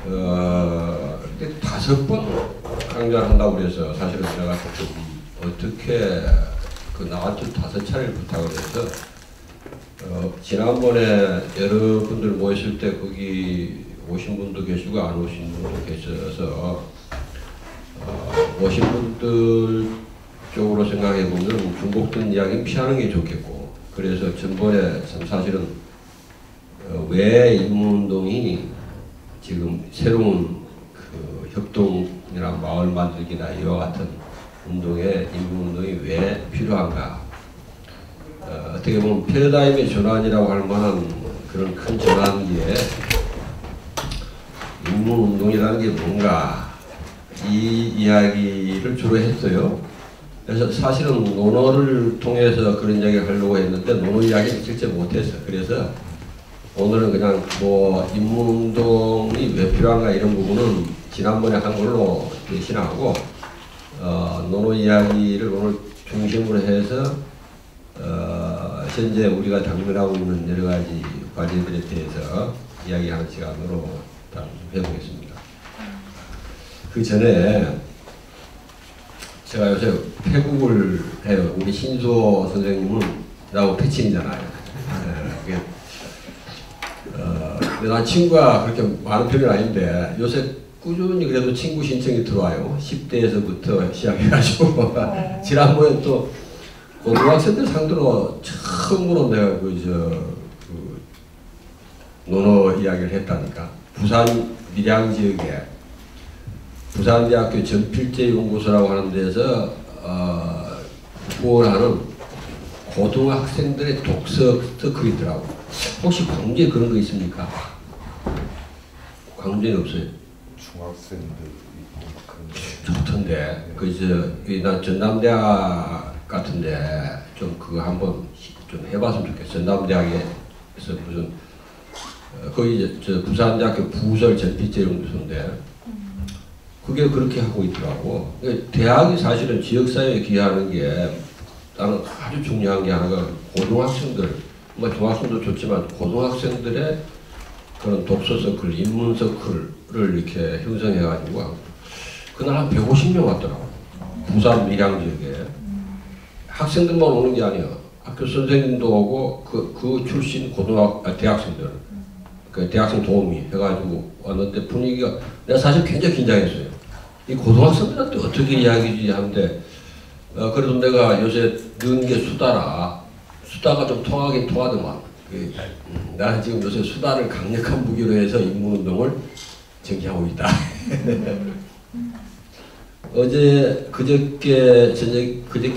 근데 5번 강좌를 한다고 그래서 사실은 제가 어떻게 나한테 5차례를 부탁을 해서 지난번에 여러분들 모였을 때 거기 오신 분도 계시고 안 오신 분도 계셔서 오신 분들 쪽으로 생각해 보면 중복된 이야기는 피하는 게 좋겠고, 그래서 전번에 사실은 왜 인문운동이 지금 새로운 그 협동이나 마을 만들기나 이와 같은 운동에 인문운동이 왜 필요한가, 어떻게 보면 패러다임의 전환이라고 할 만한 그런 큰 전환기에 인문운동이라는 게 뭔가 이 이야기를 주로 했어요. 그래서 사실은 논어를 통해서 그런 이야기를 하려고 했는데 논어 이야기는 실제 못했어요. 그래서 오늘은 그냥 뭐 인문운동이 왜 필요한가 이런 부분은 지난번에 한 걸로 대신하고 논어 이야기를 오늘 중심으로 해서 현재 우리가 당면하고 있는 여러 가지 과제들에 대해서 이야기하는 시간으로 해보겠습니다. 그 전에 제가 요새 태국을 해요. 우리 신수호 선생님은 나하고 패친이잖아요. 근데 난 친구가 그렇게 많은 편은 아닌데 요새 꾸준히 그래도 친구 신청이 들어와요. 10대에서부터 시작해가지고 지난번에 또 고등학생들 상대로 처음으로 내가 그 논어 이야기를 했다니까. 부산 밀양 지역에 부산대학교 전필제연구소라고 하는 데서 후원하는 고등학생들의 독서 서클이 있더라고. 혹시 광주에 그런 거 있습니까? 광주에는 없어요. 중학생들 좋던데. 난 전남대학 같은데 좀 그거 한번 좀 해봤으면 좋겠어. 전남대학에서 무슨 거기 저 부산대학교 부설 전필제연구소인데 그게 그렇게 하고 있더라고. 대학이 사실은 지역사회에 기여하는 게 나는 아주 중요한 게 하나가 고등학생들, 뭐 중학생도 좋지만 고등학생들의 그런 독서 서클, 인문 서클을 이렇게 형성해가지고 그날 한 150명 왔더라고. 부산 밀양 지역에. 학생들만 오는 게 아니야. 학교 선생님도 오고 그 출신 대학생들, 그 대학생 도우미 해가지고 왔는데 분위기가 내가 사실 굉장히 긴장했어요. 이 고등학생들한테 어떻게 이야기지 하는데 그래도 내가 요새 넣은 게 수다라. 수다가 좀 통하긴 통하더만. 나는 지금 요새 수다를 강력한 무기로 해서 인문운동을 전개하고 있다. 어제 그저께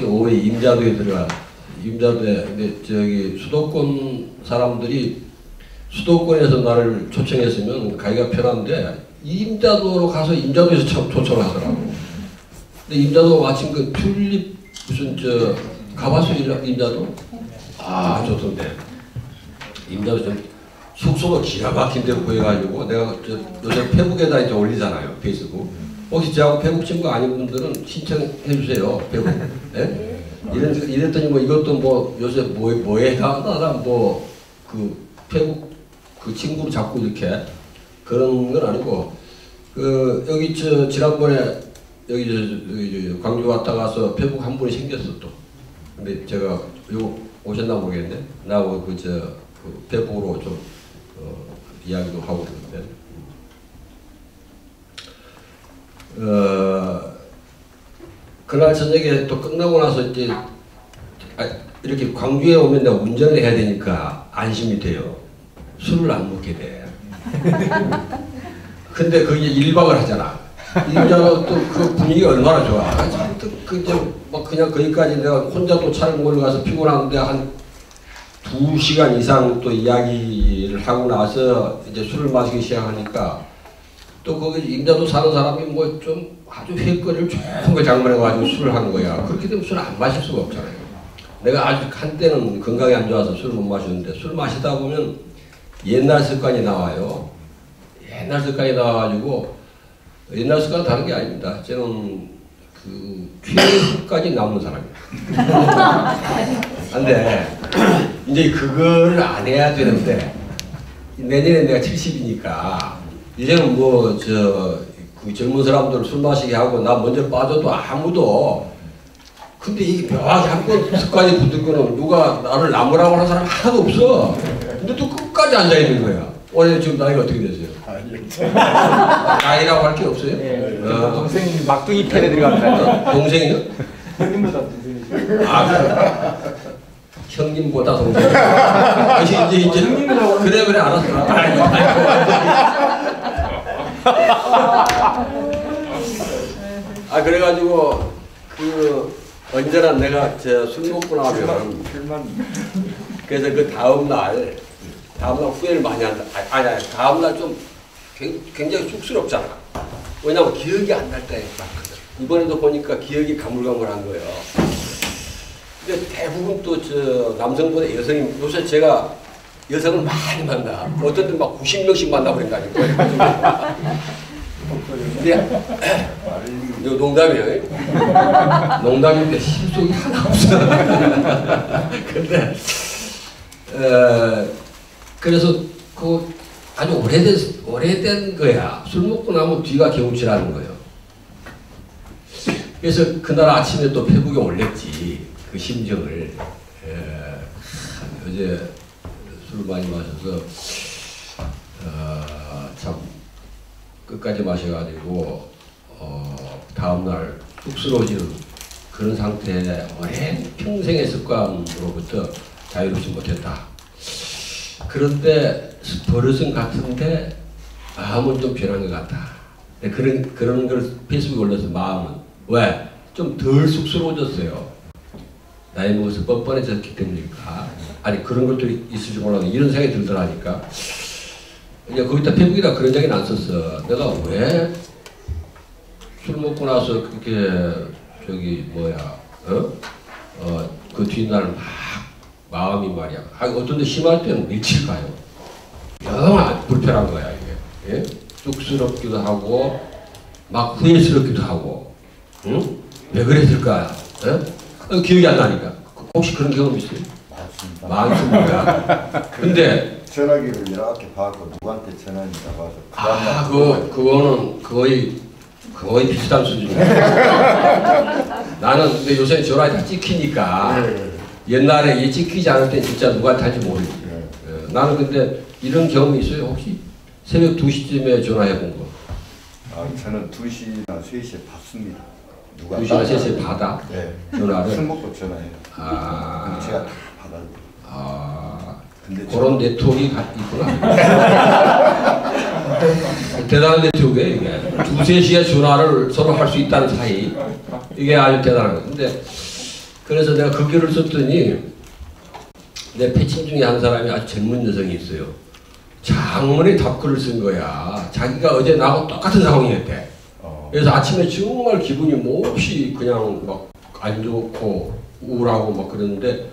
오후에 임자도에 들어가. 임자도에 근데 저기 수도권 사람들이 수도권에서 나를 초청했으면 가기가 편한데 임자도로 가서 임자도에서 참 초청을 하더라고. 근데 임자도 마침 그 튤립 무슨 가봤어 임자도? 아 좋던데. 임자도 좀 숙소가 기가 막힌 데로 구해가지고 내가 요새 페북에다 이제 올리잖아요. 페이스북. 혹시 저하고 페북 친구 아닌 분들은 신청해 주세요. 페북. 네? 이랬더니 뭐 이것도 뭐 요새 뭐에 하나 뭐 그 페북 그 친구로 자꾸 이렇게 그런 건 아니고 여기 지난번에 여기 광주 왔다 가서 페북 한 분이 생겼어 또. 근데 제가 오셨나 모르겠네. 나하고 그 페북으로 좀 이야기도 하고 그러는데 그날 저녁에 또 끝나고 나서 이제 이렇게 광주에 오면 내가 운전을 해야 되니까 안심이 돼요. 술을 안 먹게 돼. 근데 거기에 1박을 하잖아. 1박은 또 그 분위기가 얼마나 좋아. 막 그냥 거기까지 내가 혼자 또 차를 몰고 가서 피곤한데 한 2시간 이상 또 이야기를 하고 나서 이제 술을 마시기 시작하니까 또 거기 임자도 사는 사람이 뭐 좀 아주 회거리를 좋은 거 장만해가지고 술을 하는 거야. 그렇게 되면 술을 안 마실 수가 없잖아요. 내가 아직 한때는 건강이 안 좋아서 술을 못 마셨는데 술 마시다 보면 옛날 습관이 나와요. 옛날 습관이 나와가지고 옛날 습관은 다른 게 아닙니다. 저는 그 최후까지 남는 사람이에요. 근데 이제 그걸 안 해야 되는데 내년에 내가 70이니까 이제는 뭐 그 젊은 사람들 술 마시게 하고 나 먼저 빠져도 아무도. 근데 이게 묘하게 한 번 습관이 붙을 거는 누가 나를 나무라고 하는 사람 하나도 없어. 근데 또 끝까지 앉아 있는 거야. 올해 지금 나이가 어떻게 되세요? 나이라고 할 게 없어요? 네. 동생이 막둥이 팬에 들어갑니다. 동생이요? 형님보다 동생이죠. 아, 형님보다 동생. 이제 그래 알았어. 아 그래가지고 언제나 내가 술 먹고 나면 그래서 그 다음날 후회를 많이 한다. 아니 다음날 좀 굉장히 쑥스럽잖아. 왜냐면 기억이 안 날 때가 많거든. 이번에도 보니까 기억이 가물가물한 거예요. 근데 대부분 또 남성보다 여성이 요새 제가 여성을 많이 만나. 어떤 때는 막 90명씩 만나버린다니까. 근데 이거 농담이에요. 농담인데 실속이 하나 없어. 근데 그래서 그 아주 오래된 거야. 술 먹고 나면 뒤가 개운치라는 거예요. 그래서 그날 아침에 또 페북에 올렸지. 그 심정을. 어제 술 많이 마셔서 참 끝까지 마셔가지고 다음날 쑥스러워지는 그런 상태에 오랜 평생의 습관으로부터 자유롭지 못했다. 그런데 버릇은 같은데 마음은 좀 변한 것 같다. 그런 걸 페이스북에 올려서 마음은 왜? 좀 덜 쑥스러워졌어요. 나이 먹어서 뻔뻔해졌기 때문일까? 아니 그런 것도 있을지 몰라도 이런 생각이 들더라니까. 이제 거기다 페북에다 그런 얘기는 안 썼어. 내가 왜 술 먹고 나서 그렇게 그 뒷날 막 마음이 말이야. 어떤 데 심할 때는 며칠 가요. 영 불편한 거야 이게. 예? 쑥스럽기도 하고 막 후회스럽기도 하고. 응? 왜 그랬을까? 예? 기억이 안 나니까. 혹시 그런 경험 있어요? 맞습니다. 많습니다. 근데 전화기를 이렇게 봐서 누구한테 전화했나 봐서 그거는 거의 비슷한 수준이야. 나는 근데 요새 전화기 다 찍히니까 옛날에 이 찍히지 않을 땐 진짜 누구한테 할지 모르지. 나는 근데 이런 경험이 있어요 혹시? 새벽 2시쯤에 전화해 본 거. 저는 2시나 3시에 받습니다. 2시나 3시에 받아? 네. 전화를? 술 먹고 전화해요. 제가 다 받아요. 근데 그런 네트워크가 있구나. 대단한 네트워크예요 이게. 2, 3시에 전화를 서로 할 수 있다는 사이. 이게 아주 대단한 거예요. 근데 그래서 내가 그 글을 썼더니 내 패친 중에 한 사람이 아주 젊은 여성이 있어요. 장문의 답글을 쓴 거야. 자기가 어제 나하고 똑같은 상황이었대. 그래서 아침에 정말 기분이 몹시 그냥 막 안 좋고 우울하고 막 그러는데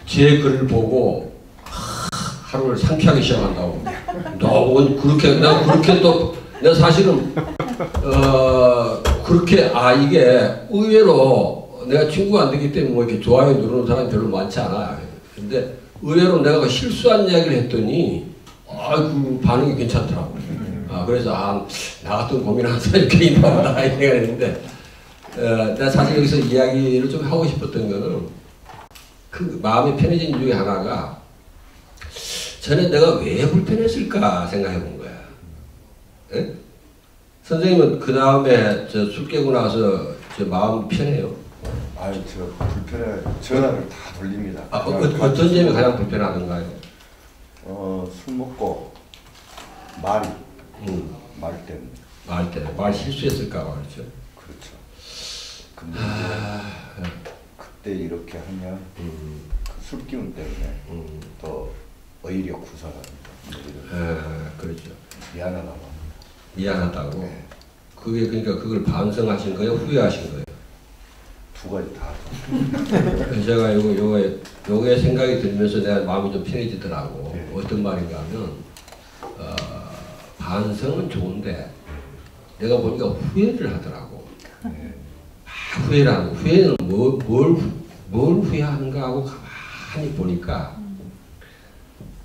제 글을 보고 하루를 상쾌하게 시작한다고. 너 그렇게 내가 사실은 그렇게 이게 의외로 내가 친구가 안 되기 때문에 뭐 이렇게 좋아요 누르는 사람이 별로 많지 않아. 근데 의외로 내가 실수한 이야기를 했더니 그 반응이 괜찮더라고. 그래서 나 같은 고민하는 사람이 꽤 있나 보다 이 생각을 했는데 내가 사실 여기서 이야기를 좀 하고 싶었던 거는 그 마음이 편해진 중에 하나가 전에 내가 왜 불편했을까 생각해 본 거야. 에? 선생님은 그 다음에 술 깨고 나서 마음 편해요? 저 불편해. 전화를 다 돌립니다. 어떤 점이 가장 불편하던가요? 술 먹고 말 때문에. 말 실수했을까 말이죠. 그렇죠. 근데 그때 이렇게 하면 그 술 기운 때문에 더 오히려 구사합니다. 그렇죠. 미안하다고. 네. 그게 그러니까 그걸 반성하신 거예요? 후회하신 거예요? 두 가지 다. 제가 요게 생각이 들면서 내가 마음이 좀 편해지더라고. 네. 어떤 말인가 하면 반성은 좋은데 내가 보니까 후회를 하더라고. 네. 후회를 하고 후회는 뭘 후회하는가 하고 가만히 보니까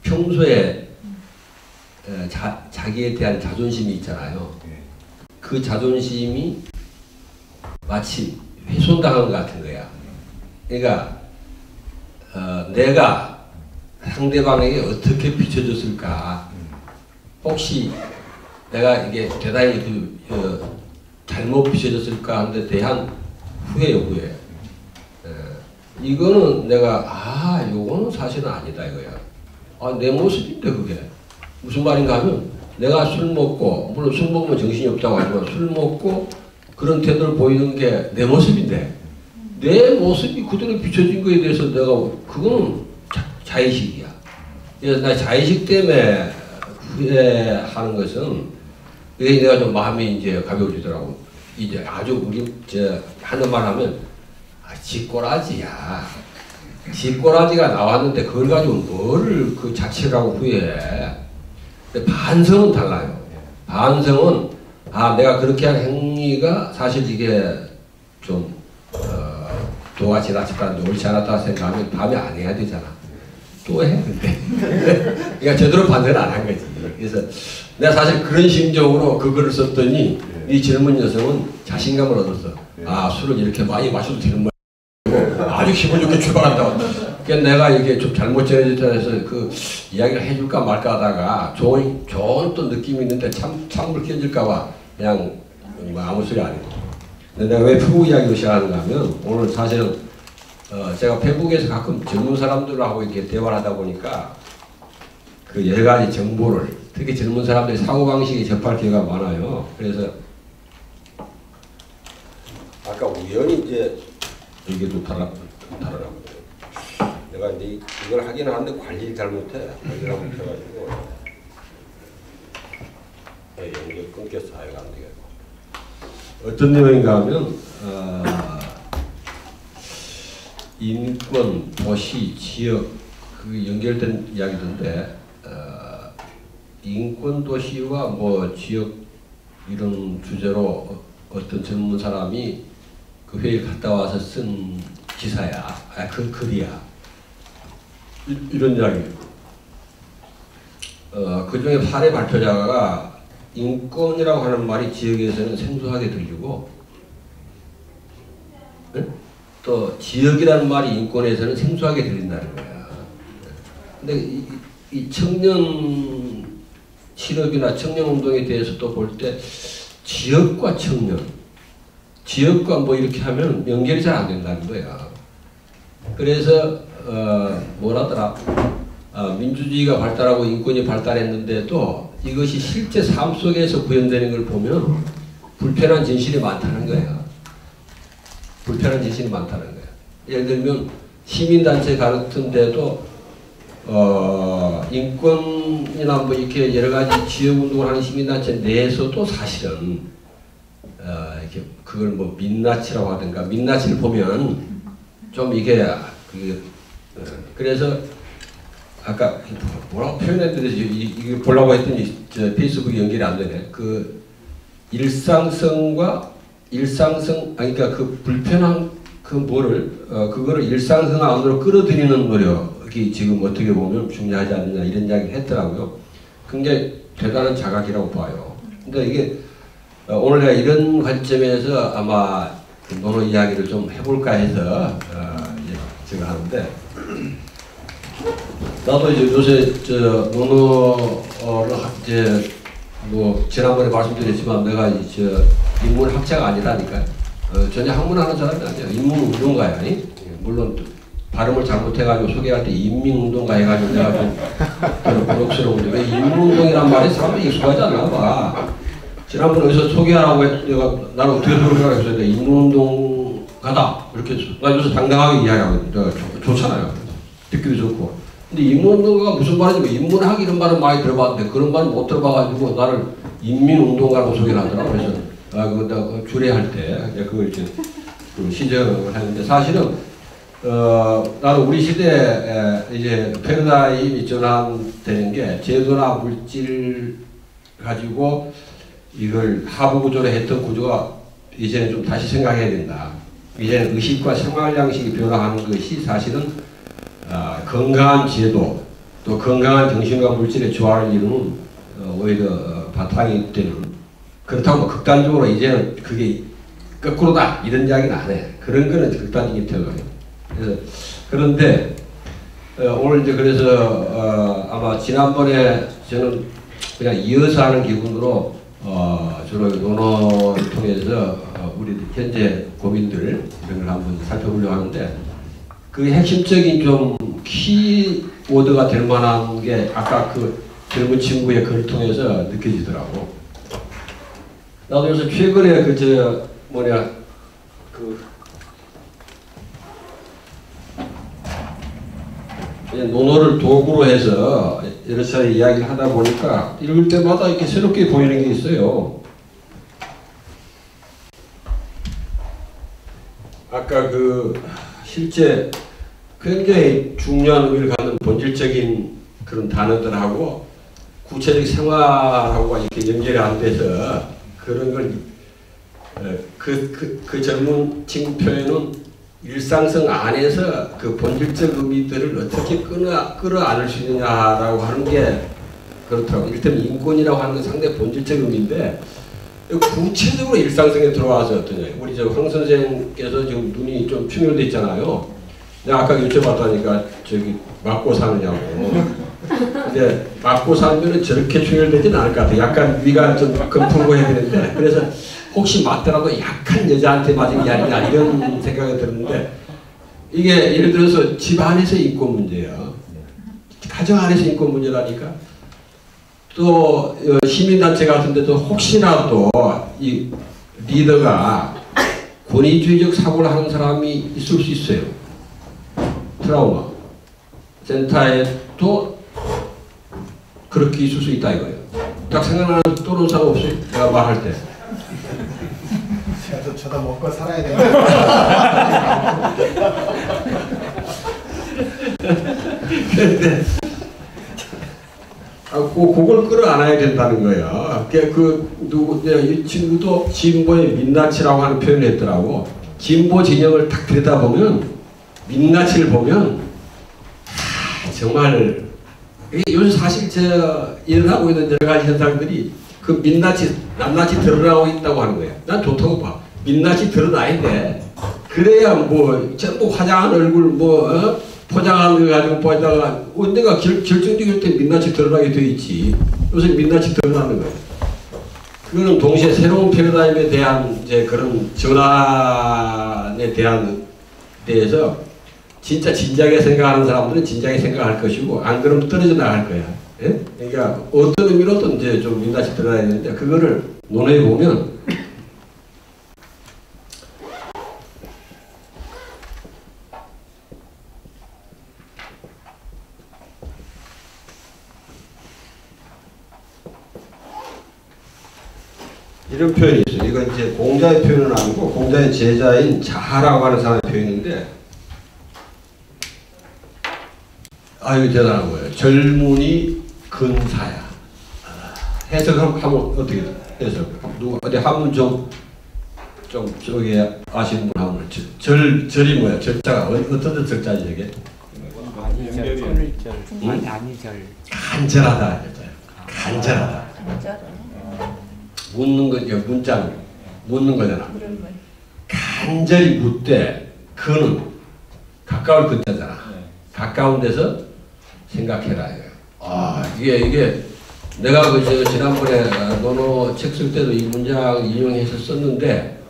평소에 자기에 대한 자존심이 있잖아요. 그 자존심이 마치 훼손당한 것 같은 거야. 그러니까 내가 상대방에게 어떻게 비춰졌을까? 혹시 내가 이게 대단히 잘못 비춰졌을까 하는데 대한 후회요, 후회. 이거는 내가 요거는 사실은 아니다 이거야. 내 모습인데 그게 무슨 말인가 하면 내가 술 먹고, 물론 술 먹으면 정신이 없다고 하지만 술 먹고 그런 태도를 보이는 게 내 모습인데 내 모습이 그대로 비춰진 거에 대해서 내가 그거는 자의식이야. 그래서 나 자의식 때문에 후회하는 것은 이게 내가 좀 마음이 이제 가벼워지더라고. 이제 아주 우리 하는 말 하면 쥐꼬라지야. 쥐꼬라지가 나왔는데 그걸 가지고 뭐를 그 자체라고 후회해. 근데 반성은 달라요. 반성은 내가 그렇게 한 행위가 사실 이게 좀 도가 지나쳤다는데 옳지 않았다 생각하면 밤에 안 해야 되잖아. 또 해 근데 그러니까 제대로 반성을 안 한 거지. 그래서 내가 사실 그런 심정으로 그거를 썼더니 이 젊은 여성은 자신감을 얻었어. 술을 이렇게 많이 마셔도 되는 거야. 아주 기분 좋게 출발한다고. 그러니까 내가 이게 좀 잘못 전해졌다 해서 그 이야기를 해줄까 말까 하다가 좋은 또 느낌이 있는데 참을 끼어질까봐 그냥 아무 소리 안 했고. 근데 내가 왜 페북 이야기로 시작하는가 하면 오늘 사실은 제가 페북에서 가끔 젊은 사람들하고 이렇게 대화를 하다 보니까 그 여러 가지 정보를 특히 젊은 사람들의 사고방식에 접할 기회가 많아요. 그래서 아까 우연히 이제 이게 좀 다르라고. 내가 이제 이걸 하긴 하는데 관리를 잘못해. 관리를 못해가지고 연결 끊겼어. 이거 안 되겠고. 어떤 내용인가 하면 인권, 도시, 지역 그 연결된 이야기던데 인권, 도시와 뭐 지역 이런 주제로 어떤 전문 사람이 그 회의 갔다 와서 쓴 기사야. 그 글이야. 이런 이야기. 그 중에 사례 발표자가 인권이라고 하는 말이 지역에서는 생소하게 들리고, 또 지역이라는 말이 인권에서는 생소하게 들린다는 거야. 근데 이 청년 실업이나 청년 운동에 대해서 또 볼 때 지역과 청년, 지역과 뭐 이렇게 하면 연결이 잘 안 된다는 거야. 그래서 뭐라더라? 민주주의가 발달하고 인권이 발달했는데도 이것이 실제 삶 속에서 구현되는 걸 보면 불편한 진실이 많다는 거야. 불편한 진실이 많다는 거야. 예를 들면 시민단체 같은 데도 인권이나 뭐 이렇게 여러 가지 지역운동을 하는 시민단체 내에서도 사실은 이렇게 그걸 뭐 민낯이라고 하든가 민낯을 보면 좀 이게 그래서 아까 뭐라고 표현했는데 이거 보려고 했더니 페이스북 연결이 안 되네. 그 일상성과 그러니까 그 불편한 그 뭐를 그거를 일상성 안으로 끌어들이는 노력이 지금 어떻게 보면 중요하지 않느냐 이런 이야기를 했더라고요. 굉장히 대단한 자각이라고 봐요. 근데 이게 오늘 내가 이런 관점에서 아마 논어 이야기를 좀 해볼까 해서 제가 하는데 나도 이제 요새 논어를 이제 뭐 지난번에 말씀드렸지만 내가 이제 인문 학자가 아니라니까요. 전혀 학문하는 사람이 아니야. 인문운동가야. 물론 발음을 잘못해가지고 소개할 때 인민운동가 해가지고 내가 좀 부럽스러운데 왜 인문운동이란 말이 사람들이 익숙하지 않나 봐. 지난번에 여기서 소개하라고 내가 나는 어떻게 소개하라고 했어요. 인문운동가다 이렇게 나 요새 당당하게 이야기하거든요. 좋잖아요. 듣기도 좋고. 근데 인문운동가가 무슨 말이냐면 인문학 이런 말은 많이 들어봤는데 그런 말은 못 들어봐가지고 나를 인민운동가라고 소개를 하더라고. 그래서 그거 내가 주례할 때 그걸 이제 시정을 했는데 사실은 나는 우리 시대에 이제 패러다임이 전환되는 게 제도나 물질 가지고 이걸 하부 구조로 했던 구조가 이제는 좀 다시 생각해야 된다. 이제는 의식과 생활 양식이 변화하는 것이 사실은 건강한 제도 또 건강한 정신과 물질의 조화를 이루는 오히려 바탕이 되는, 그렇다고 뭐 극단적으로 이제는 그게 거꾸로다 이런 이야기는 안 해. 그런 거는 극단적인 태도예요. 그래서 그런데 오늘 이제 그래서 아마 지난번에 저는 그냥 이어서 하는 기분으로 주로 논어를 통해서 우리 현재 고민들 이런 걸 한번 살펴보려고 하는데, 그 핵심적인 좀 키워드가 될 만한 게 아까 그 젊은 친구의 글을 통해서 느껴지더라고. 나도 요새 최근에 논어를 도구로 해서 여러 차례 이야기를 하다 보니까 읽을 때마다 이렇게 새롭게 보이는 게 있어요. 아까 실제 굉장히 중요한 의미를 갖는 본질적인 그런 단어들하고 구체적 생활하고 이렇게 연결이 안 돼서 그런 걸 그 젊은 친구 표현은 일상성 안에서 그 본질적 의미들을 어떻게 끌어안을 수 있느냐라고 하는 게 그렇더라고요. 일단 인권이라고 하는 건 상당히 본질적 의미인데 구체적으로 일상성에 들어와서 어떠냐. 우리 황 선생께서 지금 눈이 좀 충혈돼 있잖아요. 내가 아까 여쭤봤다니까 저기 맞고 사느냐고. 근데 맞고 살면은 저렇게 충혈되지는 않을 것 같아요. 약간 위가 좀 검풀고 해야 되는데, 그래서 혹시 맞더라도 약한 여자한테 맞은 게 아니냐 이런 생각이 들었는데, 이게 예를 들어서 집 안에서 인권 문제야. 가정 안에서 인권 문제라니까. 또 시민단체 같은 데도 혹시나 또 이 리더가 권위주의적 사고를 하는 사람이 있을 수 있어요. 트라우마 센터에도 그렇게 있을 수 있다 이거예요. 딱 생각나는 또는 사람 없어요? 내가 말할 때. 저도 먹고 살아야 돼요. 근데 그걸 끌어안아야 된다는 거야. 이 친구도 진보의 민낯이라고 하는 표현을 했더라고. 진보 진영을 딱 들여다보면, 민낯을 보면, 정말, 요즘 사실 일어나고 있는 여러 가지 현상들이 그 민낯이, 낱낱이 드러나고 있다고 하는 거야. 난 좋다고 봐. 민낯이 드러나야 돼. 그래야 뭐, 전부 화장한 얼굴, 포장한 거 가지고 보다가 언젠가 결정적일 때 민낯이 드러나게 돼 있지. 요새 민낯이 드러나는 거예요. 그거는 동시에 새로운 패러다임에 대한 이제 그런 전환에 대해서 진짜 진지하게 생각하는 사람들은 진지하게 생각할 것이고, 안 그러면 떨어져 나갈 거야. 예? 그러니까 어떤 의미로든 이제 좀 민낯이 드러나야 되는데, 그거를 논해 보면 이런 표현이 있어요. 이건 이제 공자의 표현은 아니고 공자의 제자인 자하라고 하는 사람의 표현인데, 이거 대단한 거예요. 젊은이 근사야. 해석하면 어떻게 해석? 어디 한문 좀 저기 아시는 분 한번. 절이 뭐야? 절자가 어떤 절자지 이게? 아니절. 간절하다. 간절하다. 묻는 거, 문자 묻는 거잖아. 간절히 묻되 그는 가까울 근자잖아. 가까운 데서 생각해라. 이게 내가 지난번에 논어 책 쓸 때도 이 문장 인용해서 썼는데,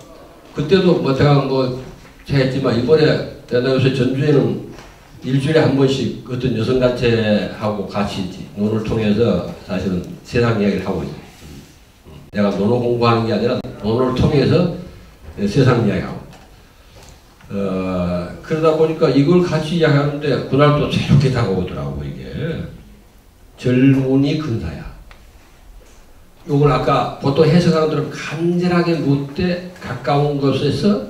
그때도 제가 했지만, 이번에 내가 요새 전주에는 일주일에 한 번씩 어떤 여성단체하고 같이 논어를 통해서 사실은 세상 이야기를 하고 있어요. 내가 논어 공부하는 게 아니라 논어를 통해서 세상 이야기하고. 그러다 보니까 이걸 같이 이야기하는데 그날 또 새롭게 다가오더라고. 이게 젊은이 근사야. 이걸 아까 보통 해석하는 들은 간절하게 묻되 가까운 곳에서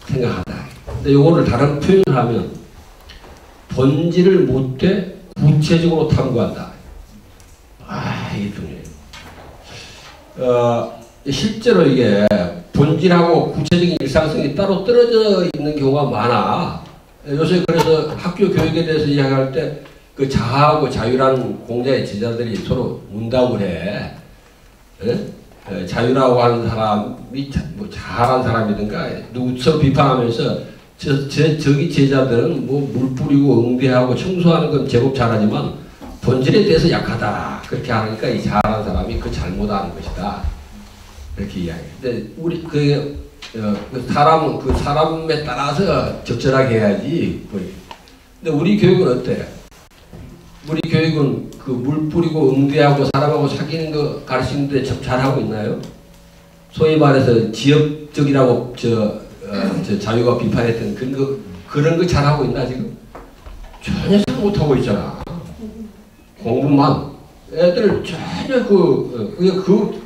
생각한다. 근데 이거를 다른 표현을 하면 본질을 묻되 구체적으로 탐구한다. 이게 중요해요. 실제로 이게 본질하고 구체적인 일상성이 따로 떨어져 있는 경우가 많아. 요새 그래서 학교 교육에 대해서 이야기할 때 그 자하고 자유라는 공자의 제자들이 서로 문답을 해. 자유라고 하는 사람이 뭐 자하라는 사람이든가 누구 서로 비판하면서 저기 제자들은 뭐 물 뿌리고 응대하고 청소하는 건 제법 잘하지만 본질에 대해서 약하다. 그렇게 하니까 이 자하라는 사람이 그 잘못하는 것이다. 이렇게 이야기해. 근데 우리 그 사람은 그 사람에 따라서 적절하게 해야지. 근데 우리 교육은 어때? 우리 교육은 그 물 뿌리고 응대하고 사람하고 사귀는 거 가르치는데 잘하고 있나요? 소위 말해서 지역적이라고 저 자유가 비판했던 그런 거 잘하고 있나 지금? 전혀 잘 못하고 있잖아. 공부만. 애들 전혀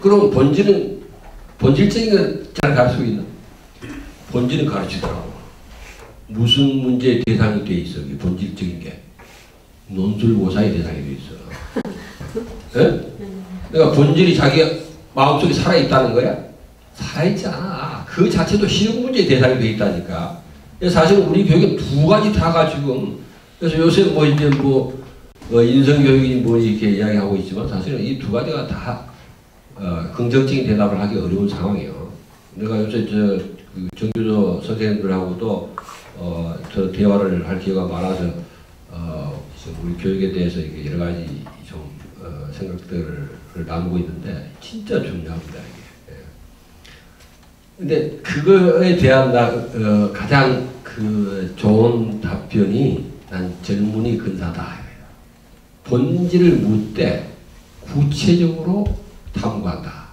그런 본질적인 건 잘 가르치고 있나? 본질은 가르치더라고. 무슨 문제의 대상이 돼 있어? 본질적인 게. 논술고사의 대상이 돼 있어. 예? 그러니까 본질이 자기 마음속에 살아있다는 거야? 살아있지 않아. 그 자체도 시험 문제의 대상이 돼 있다니까. 사실 우리 교육은 두 가지 다가 지금, 그래서 요새 뭐 이제 인성교육이 뭐 이렇게 이야기하고 있지만 사실은 이 두 가지가 다 긍정적인 대답을 하기 어려운 상황이에요. 내가 요새 그 정규조 선생님들하고도 저 대화를 할 기회가 많아서 우리 교육에 대해서 이렇게 여러 가지 좀 생각들을 나누고 있는데 진짜 중요합니다 이게. 근데 그거에 대한 가장 그 좋은 답변이 난 젊은이 근사다. 본질을 묻되 구체적으로 탐구한다.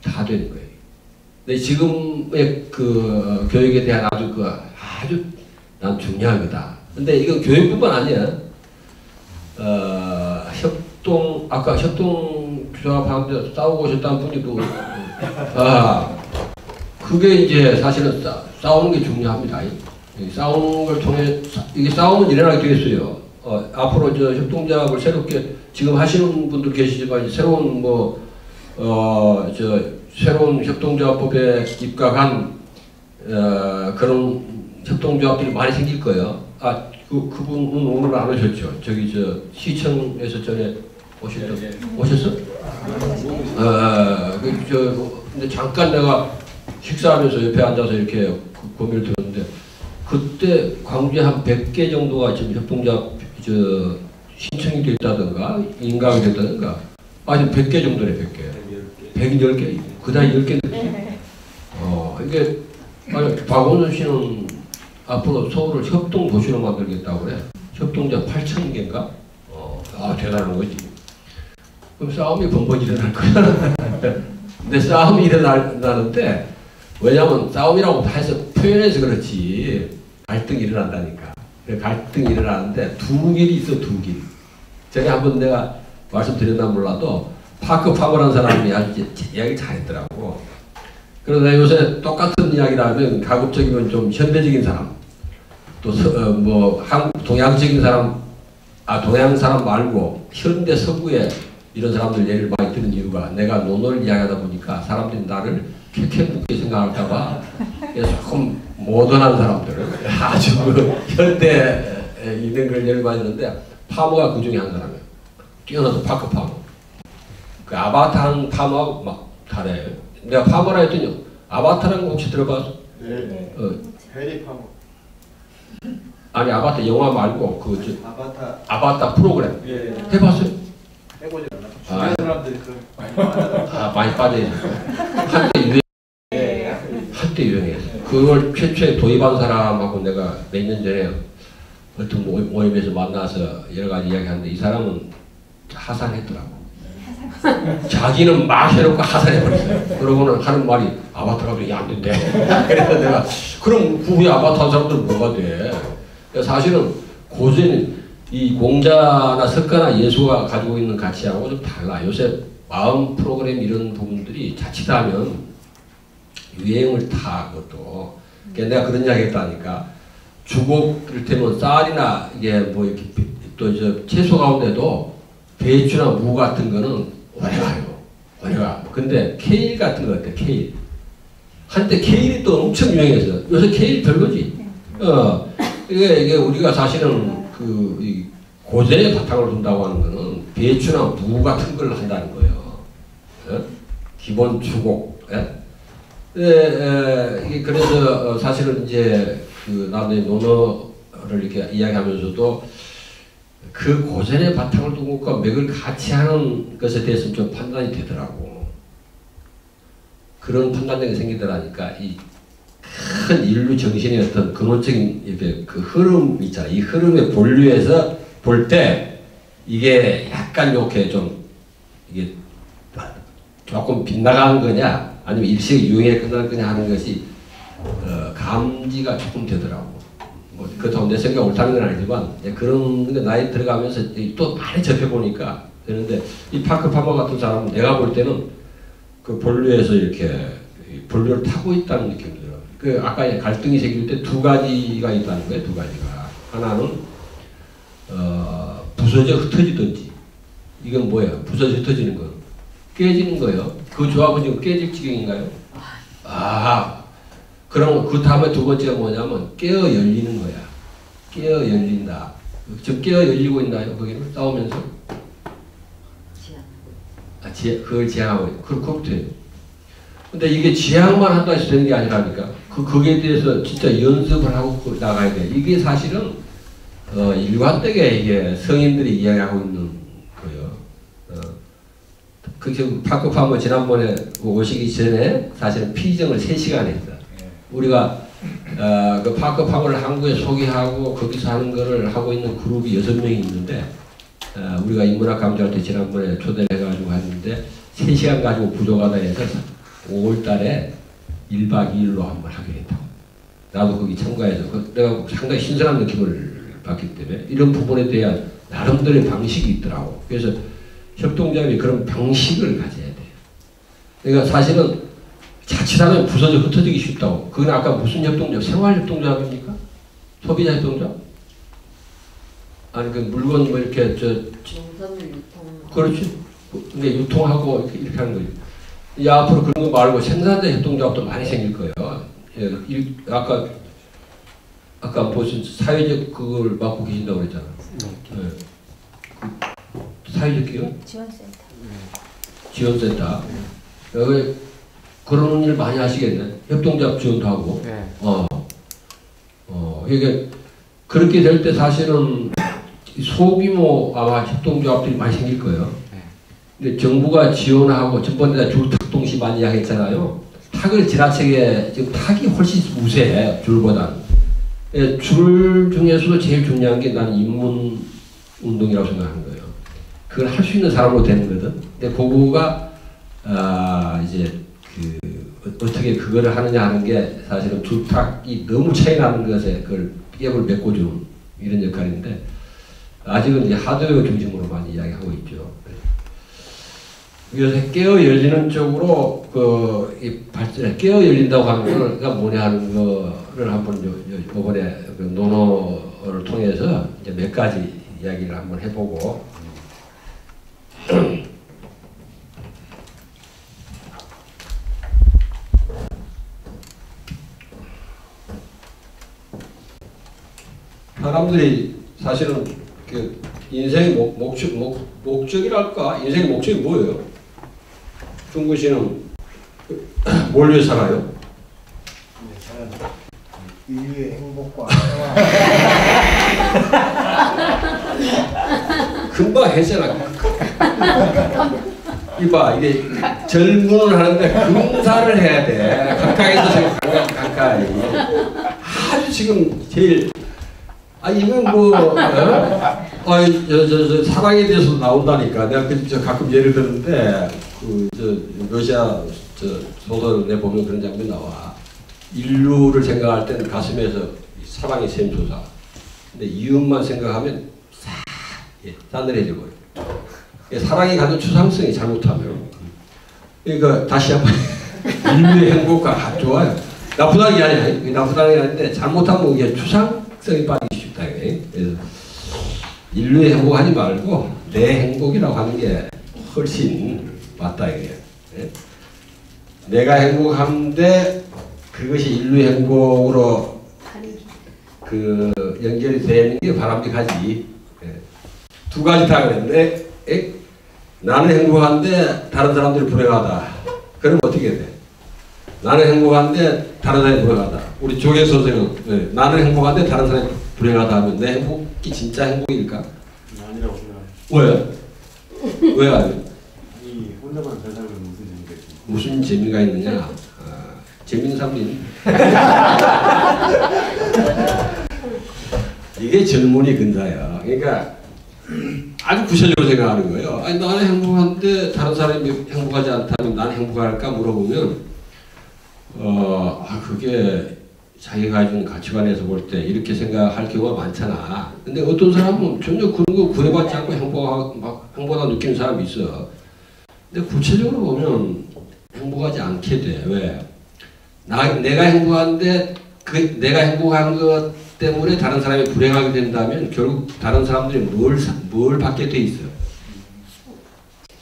다 되는 거예요. 근데 지금의 그 교육에 대한 아주 난 중요한 거다. 근데 이건 교육뿐만 아니야. 아까 협동조합하는데 싸우고 오셨다는 분이 그게 이제 사실은 싸우는 게 중요합니다. 싸우는 걸 통해, 이게 싸움은 일어나게 되겠어요. 앞으로 협동조합을 새롭게, 지금 하시는 분들 계시지만, 새로운 새로운 협동조합법에 입각한, 그런 협동조합들이 많이 생길 거예요. 그분은 오늘 안 오셨죠? 시청에서 전에 오셨어? 근데 잠깐 내가 식사하면서 옆에 앉아서 이렇게 고민을 들었는데, 그때 광주에 한 100개 정도가 지금 협동조합 신청이 됐다든가, 인가가 됐다든가, 지금 100개 정도래, 100개. 110개? 그 다음에 10개 됐지. 이게, 박원순 씨는 앞으로 서울을 협동도시로 만들겠다고 그래. 협동자 8,000개인가? 대단한 거지. 그럼 싸움이 번번이 일어날 거야. 근데 싸움이 일어나는데, 왜냐면 싸움이라고 해서 표현해서 그렇지, 갈등이 일어난다니까. 갈등이 일어나는데, 두 길이 있어, 두 길. 전에 한번 내가 말씀드렸나 몰라도, 파크 파머라는 사람이 아주 이야기 잘했더라고. 그러다 요새 똑같은 이야기를 하면 가급적이면 좀 현대적인 사람, 또 동양적인 사람, 동양 사람 말고 현대 서구의 이런 사람들 예를 많이 드는 이유가, 내가 논어를 이야기하다 보니까 사람들이 나를 캐캐묻게 생각할까봐 조금 모던한 사람들, 아주 현대에 있는 걸 예를 많이 드는데, 파머가 그 중에 한 사람이에요. 뛰어나서 파크 파머. 그 아바타 파머하고 막 다르요. 내가 파머라 했더니, 아바타라는 거 혹시 들어봤어? 네. 해리 파머. 아니, 아바타 영화 말고, 아바타 프로그램. 예. 해봤어요? 해보지 않았어요. 주변 사람들이 많이 빠져있어. 한때 유행했어. 그걸 최초에 도입한 사람하고 내가 몇 년 전에 어떤 모임에서 만나서 여러 가지 이야기하는데, 이 사람은 하산했더라고. 자기는 막 해놓고 하산해버렸어요. 그러고는 하는 말이, 아바타가 되게 안 된대. 그래서 내가, 그럼 그 후에 아바타 한 사람들은 뭐가 돼? 사실은 고전, 이 공자나 석가나 예수가 가지고 있는 가치하고 좀 달라. 요새 마음 프로그램 이런 부분들이 자칫하면 유행을 타, 그것도. 그러니까 내가 그런 이야기 했다니까. 주곡, 이를테면 쌀이나 이게 이렇게 또 채소 가운데도 배추나 무 같은 거는 오래가요. 근데 케일 같은 거 어때? 케일. 한때 케일이 또 엄청 유행했어. 요새 케일 별거지. 이게 우리가 사실은 고전의 바탕을 둔다고 하는 거는 배추나 무 같은 걸 한다는 거예요. 예? 기본 추곡. 예? 그래서 사실은 이제 그 나도 논어를 이렇게 이야기하면서도 그 고전의 바탕을 둔 것과 맥을 같이 하는 것에 대해서 좀 판단이 되더라고. 그런 판단력이 생기더라니까 이 큰 인류 정신의 어떤 근원적인 이렇게 그 흐름 있잖아. 이 흐름의 본류에서 볼 때 이게 약간 이렇게 좀 이게 조금 빗나가는 거냐 아니면 일시에 유행에 끝나는 거냐 하는 것이 감지가 조금 되더라고. 뭐 그렇다고 내 생각 옳다는 건 아니지만 그런 게 나이 들어가면서 또 많이 접해보니까 그런데 이 파크 파머 같은 사람은 내가 볼 때는 그 본류에서 이렇게 본류를 타고 있다는 느낌이 들어요. 그 아까 갈등이 생길 때 두 가지가 있다는 거예요. 두 가지가. 하나는 부서져 흩어지든지 이건 뭐예요? 부서져 흩어지는 거 깨지는 거예요. 그 조합은 지금 깨질 지경인가요? 그럼 그 다음에 두 번째가 뭐냐면 깨어 열리는 거야. 깨어 열린다. 지금 깨어 열리고 있나요? 거기는 싸우면서? 그걸 지향하고 있어요. 그렇대요. 근데 이게 지향만 한다 해서 되는 게 아니라니까. 거기에 대해서 진짜 연습을 하고 나가야 돼. 이게 사실은 일관되게 이게 성인들이 이야기하고 있는 거예요. 그 파크 파머 지난번에 오시기 전에 사실은 피정을 3시간 했어요. 우리가 그 파크 파머를 한국에 소개하고 거기서 하는 거를 하고 있는 그룹이 6명이 있는데 우리가 인문학 강좌할 때 지난번에 초대를 해가지고 했는데 3시간 가지고 부족하다 해서 5월달에 1박 2일로 한번 하게 됐다고. 나도 거기 참가해서 내가 상당히 신선한 느낌을 받기 때문에 이런 부분에 대한 나름대로의 방식이 있더라고. 그래서 협동조합이 그런 방식을 가져야 돼요. 그러니까 사실은 자칫하면 부서져 흩어지기 쉽다고. 그건 아까 무슨 협동조합? 생활협동조합입니까? 소비자협동조합? 아니 그 물건 뭐 이렇게 농산물 유통. 그렇지. 근데 유통하고 이렇게 하는 거지. 이 앞으로 그런 거 말고 생산자 협동조합도 많이 생길 거예요. 아까 무슨 사회적 그걸 맡고 계신다고 그랬잖아. 사회적 기업? 지원센터. 지원센터. 여기 그런 일 많이 하시겠네. 협동조합 지원도 하고. 이게 그렇게 될 때 사실은 소규모 아마 협동조합들이 많이 생길 거예요. 근데 정부가 지원하고 전번에 줄탁동시 많이 이야기했잖아요. 탁을 지나치게 지금 탁이 훨씬 우세해 줄보다. 줄 중에서도 제일 중요한 게 나는 인문 운동이라고 생각하는 거예요. 그걸 할 수 있는 사람으로 되는 거든. 근데 그거가 이제 어떻게 그거를 하느냐 하는 게 사실은 줄탁이 너무 차이 나는 것에 그걸 삐약을 메꿔주는 이런 역할인데 아직은 이제 하드웨어 중심으로 많이 이야기하고 있죠. 그래서 깨어 열리는 쪽으로 깨어 열린다고 하는 걸 뭐냐 하는 거를 한번 이번에 논어를 통해서 이제 몇 가지 이야기를 한번 해보고 사람들이 사실은 그 인생의 목적이랄까? 인생의 목적이 뭐예요? 중구 씨는 뭘 위해 살아요? 저는 인류의 행복과 금방 했잖아. 이봐, 이게 질문을 하는데 금사를 해야 돼. 가까이서 지금 가까이. 아주 지금 제일 이건 사랑에 대해서 나온다니까. 내가 가끔 예를 드는데 러시아 소설 내 보면 그런 장면 나와. 인류를 생각할 때는 가슴에서 사랑이 샘솟아. 근데 이웃만 생각하면 싸늘해져 버려. 사랑이 가진 추상성이 잘못하면. 그러니까 다시 한번 인류의 행복과 좋아요. 나쁘다는 게 아니야. 나쁘다는 게 아닌데 잘못하면 이게 추상성이 빠지기 쉽다. 그래서 인류의 행복하지 말고 내 행복이라고 하는 게 훨씬 맞다 이게. 내가 행복한데 그것이 인류의 행복으로 연결이 되는 게 바람직하지. 두 가지 다 그랬는데 나는 행복한데 다른 사람들이 불행하다. 그럼 어떻게 돼? 나는 행복한데 다른 사람이 불행하다. 우리 조계 선생은 네. 나는 행복한데 다른 사람이 불행하다 하면 내 행복이 진짜 행복일까? 아니라고 생각해요. 왜? 왜 아니? 이 혼자만 잘 살면 무슨 재미가 있지? 무슨 재미가 있느냐? 재밌는 사람도 있네. 이게 젊은이 근사야. 그러니까 아주 구체적으로 생각하는 거예요. 아니, 나는 행복한데 다른 사람이 행복하지 않다면 나는 행복할까 물어보면 그게 자기가 가진 가치관에서 볼 때 이렇게 생각할 경우가 많잖아. 근데 어떤 사람은 전혀 그런 거 구애받지 않고 행복하다 느끼는 사람이 있어. 근데 구체적으로 보면 행복하지 않게 돼. 왜? 내가 행복한데 내가 행복한 것 때문에 다른 사람이 불행하게 된다면 결국 다른 사람들이 뭘 받게 돼 있어?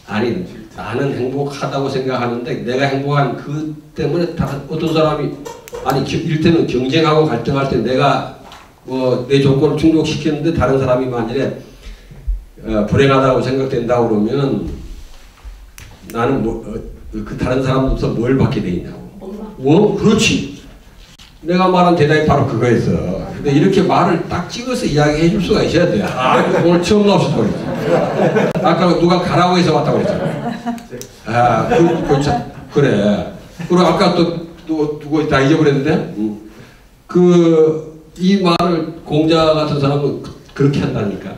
아니, 나는 행복하다고 생각하는데 내가 행복한 그 때문에 어떤 사람이 이를테면 경쟁하고 갈등할 때 내가 내 조건을 충족시키는데 다른 사람이 만일에 불행하다고 생각된다고 그러면 나는 그 다른 사람들로서 뭘 받게 돼 있냐고. 그렇지. 내가 말한 대답이 바로 그거였어. 근데 이렇게 말을 딱 찍어서 이야기해 줄 수가 있어야 돼. 오늘 처음 나오셨다고 그랬어. 아까 누가 가라고 해서 왔다고 그랬잖아. 그래. 그리고 아까 또 누구 다 잊어버렸는데? 이 말을 공자 같은 사람은 그렇게 한다니까.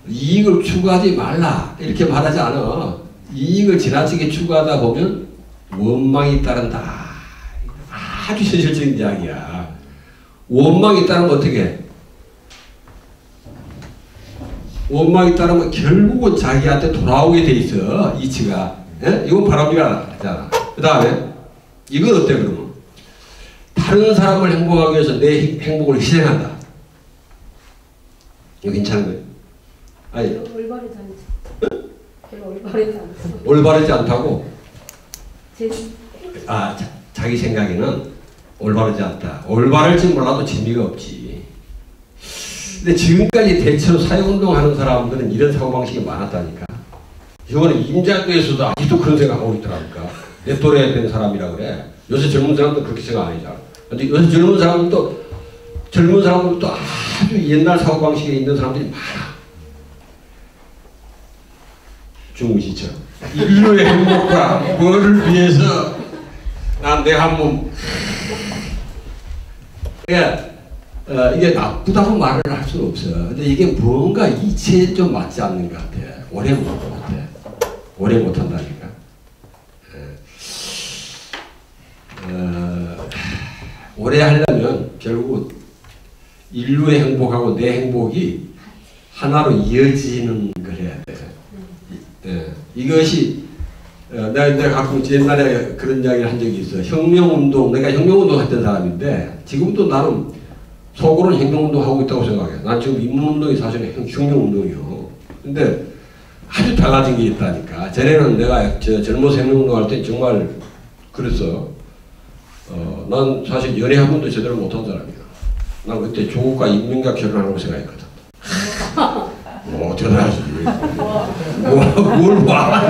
이익을 추구하지 말라. 이렇게 말하지 않아. 이익을 지나치게 추구하다 보면 원망이 따른다. 아주 현실적인 이야기야. 원망이 따르면 어떻게 해? 원망이 따르면 결국은 자기한테 돌아오게 돼 있어. 이치가. 예? 이건 바람이가 하잖아. 그 다음에 이건 어때 그러면? 다른 사람을 행복하기 위해서 내 행복을 희생한다. 이거 괜찮은 거예요? 아니. 올바르지 않지. 별로 올바르지 않지. 올바르지 않다고? 자기 생각에는 올바르지 않다. 올바를지 몰라도 재미가 없지. 근데 지금까지 대체로 사회운동하는 사람들은 이런 사고방식이 많았다니까. 이거는 임자도에서도 아직도 그런 생각하고 있더라니까. 내 또래 된 사람이라 그래. 요새 젊은 사람도 그렇게 생각 안 하잖아. 근데 요새 젊은 사람들도 아주 옛날 사고방식에 있는 사람들이 많아. 중국시처럼. 인류의 행복과 뭐를 위해서 난 내 한 몸. 이게 나쁘다고 말을 할 수는 없어. 근데 이게 뭔가 이치에 좀 맞지 않는 것 같아. 오래 못 같아. 오래 못 한다니까. 오래 하려면 결국 인류의 행복하고 내 행복이 하나로 이어지는 걸 해야 돼. 이것이 내가 가끔 옛날에 그런 이야기를 한 적이 있어. 혁명운동, 내가 혁명운동 했던 사람인데 지금도 나는 속으로는 혁명운동 하고 있다고 생각해. 난 지금 인문운동이 사실은 혁명운동이요. 근데 아주 달라진 게 있다니까. 전에는 내가 젊어서 혁명운동 할 때 정말 그랬어. 난 사실 연애 한 번도 제대로 못한 사람이야. 난 그때 조국과 인민과 결혼하라고 생각했거든. 대단하지. 뭘 봐.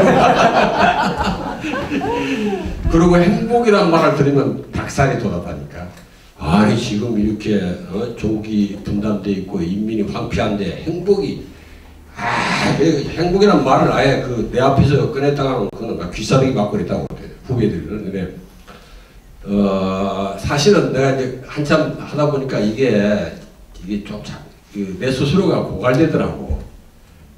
그리고 행복이란 말을 들으면 닭살이 돋았다니까. 아니 지금 이렇게 조국이 분단돼 있고 인민이 황폐한데 행복이 행복이란 말을 아예 내 앞에서 꺼냈다가 그는 귀싸대기 맞고 그랬다고 후배들은. 근데 사실은 내가 이제 한참 하다 보니까 이게 좀 내 스스로가 고갈되더라고.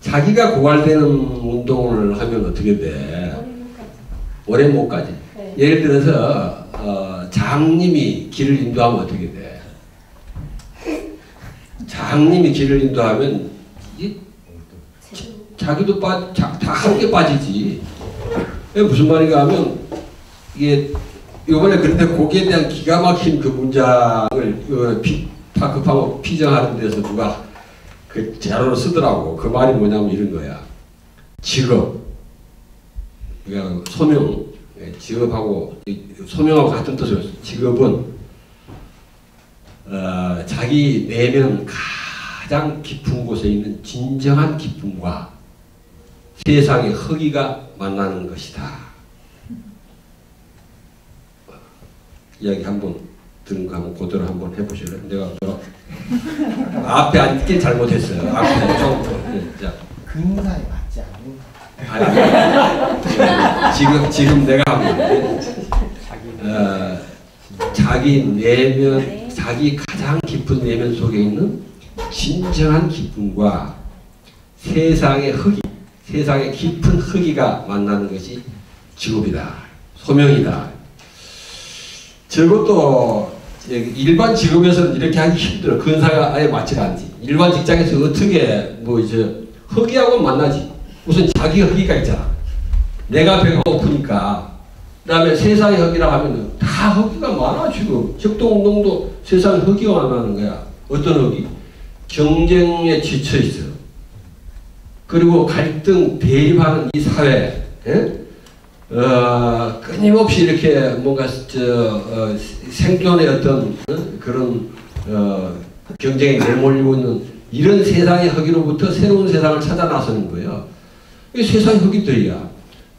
자기가 고갈되는 운동을 하면 어떻게 돼? 오래 못 가지. 네. 예를 들어서 장님이 길을 인도하면 어떻게 돼? 장님이 길을 인도하면 자기도 다 함께 빠지지. 무슨 말인가 하면 이게 이번에 그런데 거기에 대한 기가 막힌 그 문장을 급하고 피정하는 데서 누가 그 자료를 쓰더라고. 그 말이 뭐냐면 이런 거야. 직업, 그러니까 소명, 직업하고 소명하고 같은 뜻으로 직업은 자기 내면 가장 깊은 곳에 있는 진정한 기쁨과 세상의 허기가 만나는 것이다. 이야기 한번 들은 거 한번 그대로 한번 해보실래요? 내가 앞에 앉긴 잘못했어요. 앞에 좀 자. 근사에 맞지 않은. 지금 내가 한번 자기 내면, 자기 가장 깊은 내면 속에 있는 진정한 기쁨과 세상의 허기, 세상의 깊은 허기가 만나는 것이 직업이다, 소명이다. 저것도 일반 직업에서는 이렇게 하기 힘들어. 근사가 아예 맞지 않지. 일반 직장에서 어떻게 뭐 이제 허기하고 만나지. 우선 자기 허기가 있잖아. 내가 배가 고프니까. 그 다음에 세상의 허기라 하면 다 허기가 많아. 지금 혁동운동도 세상의 허기가 만나는 거야. 어떤 허기? 경쟁에 지쳐 있어. 그리고 갈등, 대립하는 이 사회, 끊임없이 이렇게 뭔가 생존의 어떤 그런 경쟁에 내몰리고 있는 이런 세상의 허기로부터 새로운 세상을 찾아 나서는 거예요. 이 세상의 허기들이야.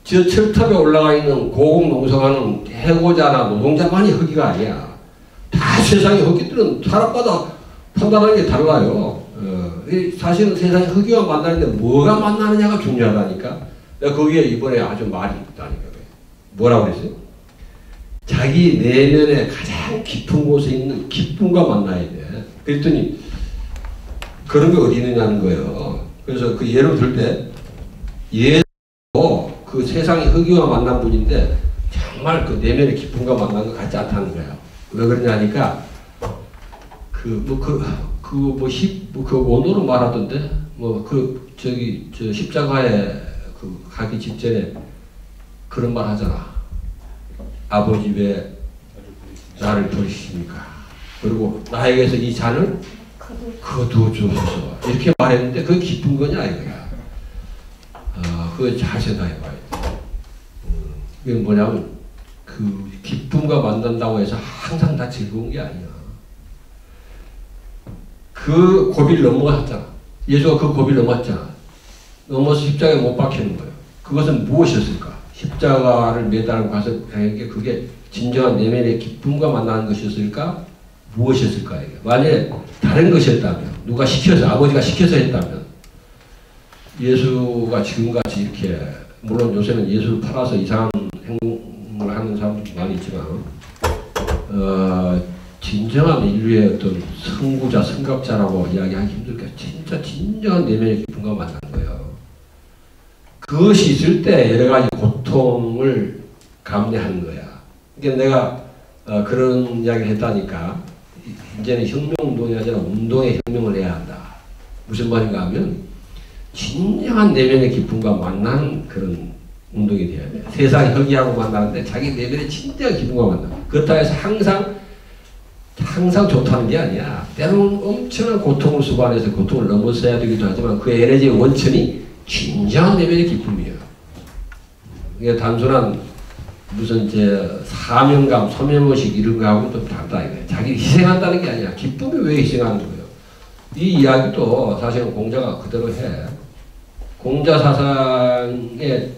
저 철탑에 올라가 있는 고공농성하는 해고자나 노동자만이 허기가 아니야. 다 세상의 허기들은 사람마다 판단하는 게 달라요. 사실은 세상의 허기와 만나는데 뭐가 만나느냐가 중요하다니까. 내가 거기에 이번에 아주 말이 있다니까. 뭐라고 그랬어요? 자기 내면의 가장 깊은 곳에 있는 기쁨과 만나야 돼. 그랬더니 그런 게 어디 있느냐는 거예요. 그래서 그 예를 들 때 예도 그 세상의 허기와 만난 분인데 정말 그 내면의 기쁨과 만난 것 같지 않다는 거예요. 왜 그러냐니까 그 원어로 말하던데 저 십자가에 가기 직전에 그런 말 하잖아. 아버지 왜 나를 버리십니까? 그리고 나에게서 이 잔을 거두어 주소서. 이렇게 말했는데 그게 기쁜 거냐 이거야. 그거 잘 생각해봐야 돼. 그게 뭐냐면 그 기쁨과 만난다고 해서 항상 다 즐거운 게 아니야. 그 고비를 넘어갔잖아. 예수가 그 고비를 넘었잖아. 넘어서 십자가에 못 박히는 거예요. 그것은 무엇이었을까? 십자가를 매달고 가서 그게 진정한 내면의 기쁨과 만나는 것이었을까? 무엇이었을까? 이게. 만약에 다른 것이었다면, 누가 시켜서, 아버지가 시켜서 했다면, 예수가 지금같이 이렇게, 물론 요새는 예수를 팔아서 이상한 행동을 하는 사람도 많이 있지만, 진정한 인류의 어떤 선구자, 선각자라고 이야기하기 힘들게 진짜 진정한 내면의 기쁨과 만난 거예요. 그것이 있을 때 여러 가지 고통을 감내하는 거야. 그러니까 내가 그런 이야기를 했다니까 이제는 혁명운동이 아니라 운동의 혁명을 해야 한다. 무슨 말인가 하면 진정한 내면의 기쁨과 만나는 그런 운동이 돼야 돼. 세상이 허기하고 만나는데 자기 내면의 진정한 기쁨과 만나. 그렇다고 해서 항상 좋다는 게 아니야. 때로는 엄청난 고통을 수반해서 고통을 넘어서야 되기도 하지만 그 에너지의 원천이 진정한 내면의 기쁨이에요. 이게 단순한 무슨 사명감, 소명의식 이런 거하고는 좀 다르다 이거예요. 자기를 희생한다는 게 아니야. 기쁨이 왜 희생하는 거예요? 이 이야기도 사실은 공자가 그대로 해. 공자 사상에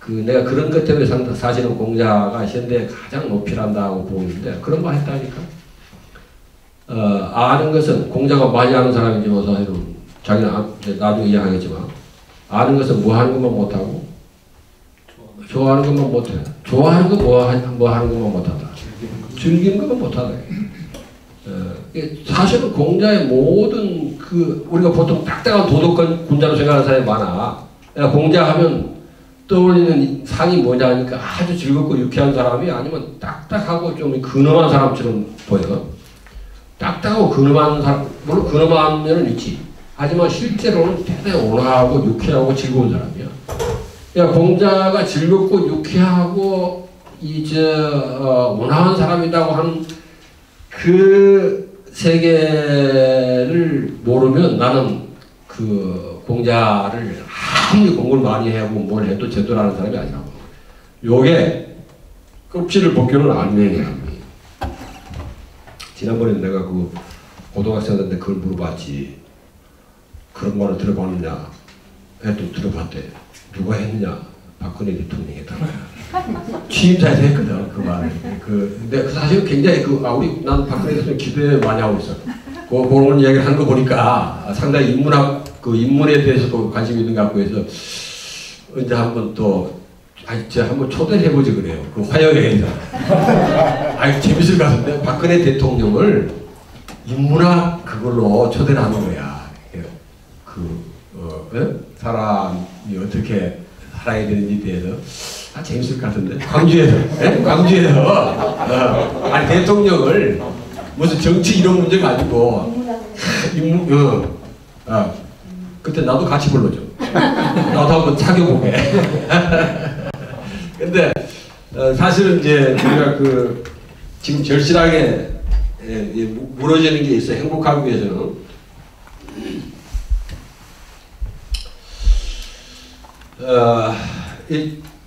내가 그런 것 때문에 사실은 공자가 현대에 가장 높이란다고 보고 있는데 그런 말 했다니까. 아는 것은 공자가 많이 아는 사람이지만 사실은 자기는 나중에 이야기하겠지만 아는 것은 뭐 하는 것만 못하고 좋아하는 것만 못해. 좋아하는 거 뭐 하는 것만 못하다. 즐기는 것만 못하다. 사실은 공자의 모든 우리가 보통 딱딱한 도덕권 군자로 생각하는 사람이 많아. 공자하면 떠올리는 상이 뭐냐니까 아주 즐겁고 유쾌한 사람이 아니면 딱딱하고 좀 근엄한 사람처럼 보여. 딱딱하고 근엄한 사람, 물론 근엄한 면은 있지. 하지만 실제로는 대단히 온화하고 유쾌하고 즐거운 사람이야. 그러니까 공자가 즐겁고 유쾌하고 온화한 사람이라고 하는 그 세계를 모르면 나는 그 공자를 아무리 공부를 많이 하고 뭘 해도 제대로 하는 사람이 아니라고. 요게 껍질을 벗겨놓은 안면이야. 지난번에 내가 그 고등학생한테 그걸 물어봤지. 그런 말을 들어봤느냐 해도 들어봤대. 누가 했느냐? 박근혜 대통령이 했다는 거야. 취임사에서 했거든 그 말을. 근데 사실 굉장히 난 박근혜 대통령 기대 많이 하고 있어. 그런 이야기를 하는 거 보니까 상당히 인문에 대해서도 관심이 있는 것 같고 해서 이제 한번 또 한번 초대를 해보지 그래요. 그 화요일에서. 재밌을 것 같은데 박근혜 대통령을 인문학 그걸로 초대를 하는 거야. 사람이 어떻게 살아야 되는지에 대해서 재밌을 것 같은데 광주에서 아니 대통령을 무슨 정치 이런 문제가 아니고 그때 나도 같이 불러줘. 나도 한번 사귀어보게. 근데 사실은 이제 우리가 지금 절실하게 무너지는 게 있어. 행복하기 위해서는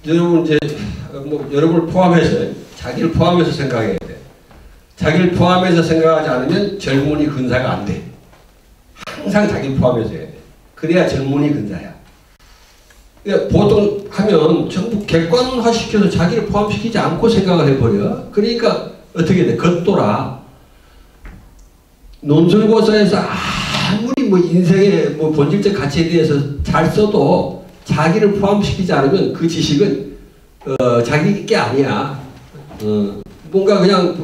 여러분 이제 여러분을 포함해서 자기를 포함해서 생각해야 돼. 자기를 포함해서 생각하지 않으면 젊은이 근사가 안 돼. 항상 자기를 포함해서 해야 돼. 그래야 젊은이 근사야. 그러니까 보통 하면 전부 객관화시켜서 자기를 포함시키지 않고 생각을 해버려. 그러니까 어떻게 돼? 겉돌아. 논술고사에서 아무리 인생의 본질적 가치에 대해서 잘 써도 자기를 포함시키지 않으면 그 지식은 자기 게 아니야. 뭔가 그냥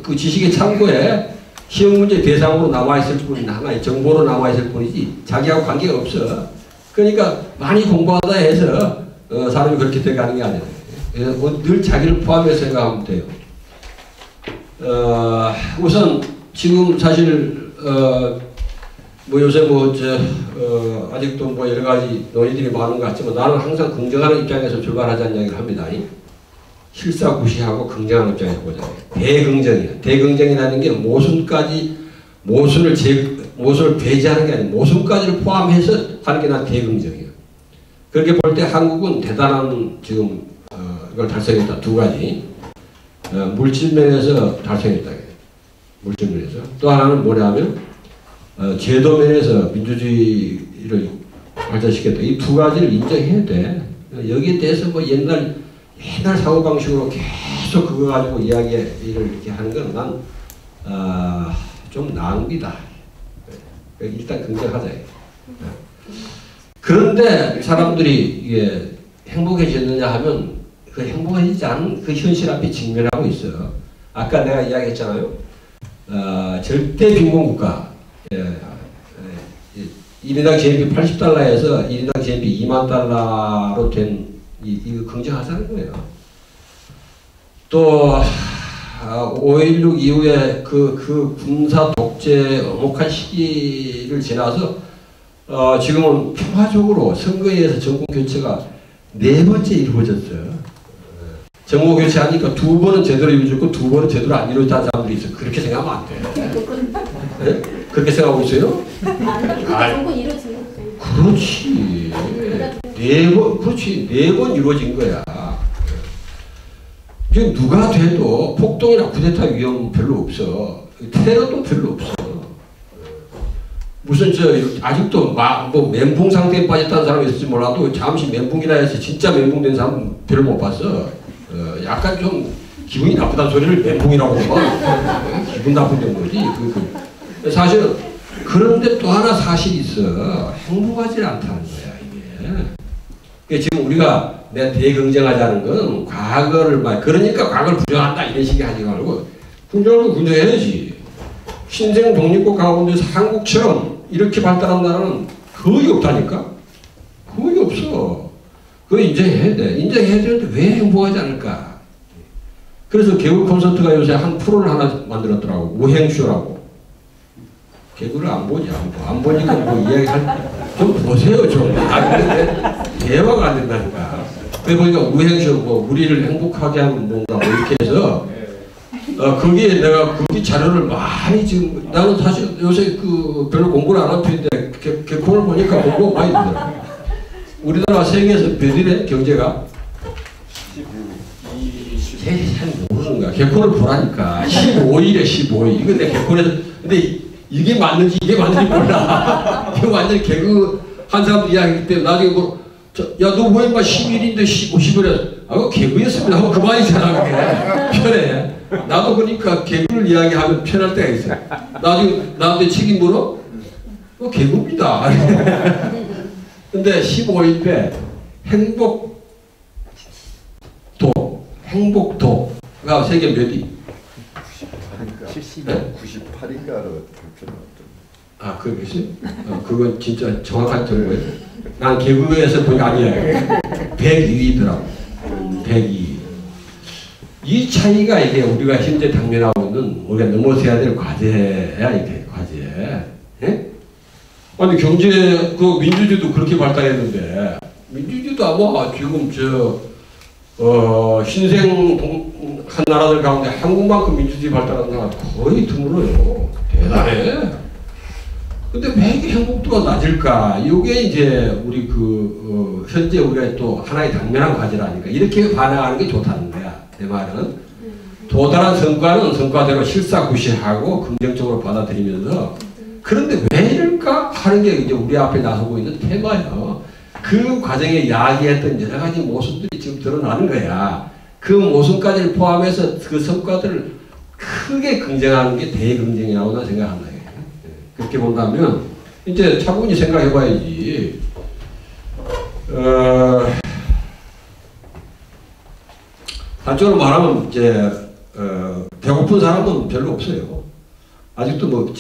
그 지식의 참고에 시험 문제 대상으로 남아있을 뿐, 하나의 정보로 남아있을 뿐이지 자기하고 관계가 없어. 그러니까 많이 공부하다 해서 사람이 그렇게 돼가는 게 아니라 늘 자기를 포함해서 생각하면 돼요. 우선 지금 사실 요새 아직도 여러 가지 논의들이 많은 것 같지만 나는 항상 긍정하는 입장에서 출발하자는 이야기를 합니다. 실사구시하고 긍정하는 입장에서 보자. 대긍정이야. 대긍정이라는 게 모순을 배제하는 게 아니라 모순까지를 포함해서 하는 게 난 대긍정이야. 그렇게 볼 때 한국은 대단한 지금 이걸 달성했다. 두 가지. 물질면에서 달성했다. 물질면에서. 또 하나는 뭐냐면 제도면에서 민주주의를 발전시켰다. 이 두 가지를 인정해야 돼. 여기에 대해서 옛날 사고방식으로 계속 그거 가지고 이야기를 이렇게 하는 건 난 좀 낭비다. 일단 긍정하자. 그런데 사람들이 이게 행복해졌느냐 하면 그 행복해지지 않은 그 현실 앞에 직면하고 있어. 아까 내가 이야기했잖아요. 절대 빈곤국가. 1인당 GNP 80달러에서 1인당 GNP 2만 달러로 된 이거 긍정하자는 거예요. 또 5.16 이후에 그 군사 독재 엄혹한 시기를 지나서 지금은 평화적으로 선거에 의해서 정권 교체가 4번째 이루어졌어요. 정권 교체하니까 2번은 제대로 이루어졌고 2번은 제대로 안 이루어진 사람들이 있어요. 그렇게 생각하면 안 돼. 네? 그렇게 생각하고 있어요? 정권 이루어진 거. 그렇지. 4번 이루어진 거야. 지금 누가 돼도 폭동이나 쿠데타 위험 별로 없어. 테러도 별로 없어. 무슨 아직도 멘붕 상태에 빠졌다는 사람이 있을지 몰라도 잠시 멘붕이라 해서 진짜 멘붕된 사람은 별로 못 봤어. 약간 좀 기분이 나쁘다는 소리를 멘붕이라고 봐. 기분 나쁜 정도지. 사실은 그런데 또 하나 사실이 있어. 행복하지 않다는 거야 이게. 그러니까 지금 우리가 내가 대긍정하자는 건 그러니까 과거를 부정한다 이런 식이 하지 말고 긍정하고 긍정해야지. 신생 독립국 가운데서 한국처럼 이렇게 발달한 나라는 거의 없다니까? 거의 없어. 그거 인정해야 돼. 인정해야 되는데 왜 행복하지 않을까? 그래서 개그 콘서트가 요새 한 프로를 하나 만들었더라고. 우행쇼라고. 개그를 안 보지. 안 보니까 좀 보세요 좀. 대화가 안 된다니까. 그래 보니까 우행쇼 우리를 행복하게 하는 뭔가 이렇게 해서 거기에 내가 거기 자료를 많이 지금 나는 사실 요새 별로 공부를 안 하는 편인데 개콘을 보니까 공부가 많이 되더라고요. 우리나라 세계에서 몇 위래 경제가? 잘 모르는 거야. 개콘을 보라니까. 15위래 15위. 이거 내 개콘에서 근데 이게 맞는지 몰라. 이거 완전히 개그 한 사람도 이야기했기 때문에 나중에 뭐 야 너 왜 인마 11인데 50을 아 그거 개그였습니다 하고 그만이잖아. 그게 편해. 나도 그러니까 개그를 이야기하면 편할 때가 있어. 나중에 나한테 책임 물어? 개그입니다. 근데 15일에 행복도가 세계 몇 위? 98인가로 아, 그러겠어요? 그건 진짜 정확한 정보예요. 난 개그에서 본 게 아니에요. 102위더라고. 102위. 이 차이가 이게 우리가 현재 당면하고 있는 우리가 넘어서야 될 과제야, 이게 과제. 예? 아니 경제 그 민주주의도 그렇게 발달했는데 민주주의도 아마 지금 신생 한 나라들 가운데 한국만큼 민주주의 발달한 나라 거의 드물어요. 대단해. 근데 왜 이렇게 행복도가 낮을까? 이게 이제 우리 현재 우리가 또 하나의 당면한 과제라니까 이렇게 반응하는 게 좋다는 거야. 내 말은 도달한 성과는 성과대로 실사구시하고 긍정적으로 받아들이면서 그런데 왜 이럴까 하는 게 이제 우리 앞에 나서고 있는 테마예요. 그 과정에 이야기했던 여러 가지 모습들이 지금 드러나는 거야. 그 모습까지를 포함해서 그 성과들을 크게 긍정하는 게 대긍정이라고 나 생각한다. 그렇게 본다면 이제 차분히 생각해봐야지. 단적으로 말하면 이제 배고픈 사람은 별로 없어요. 아직도 뭐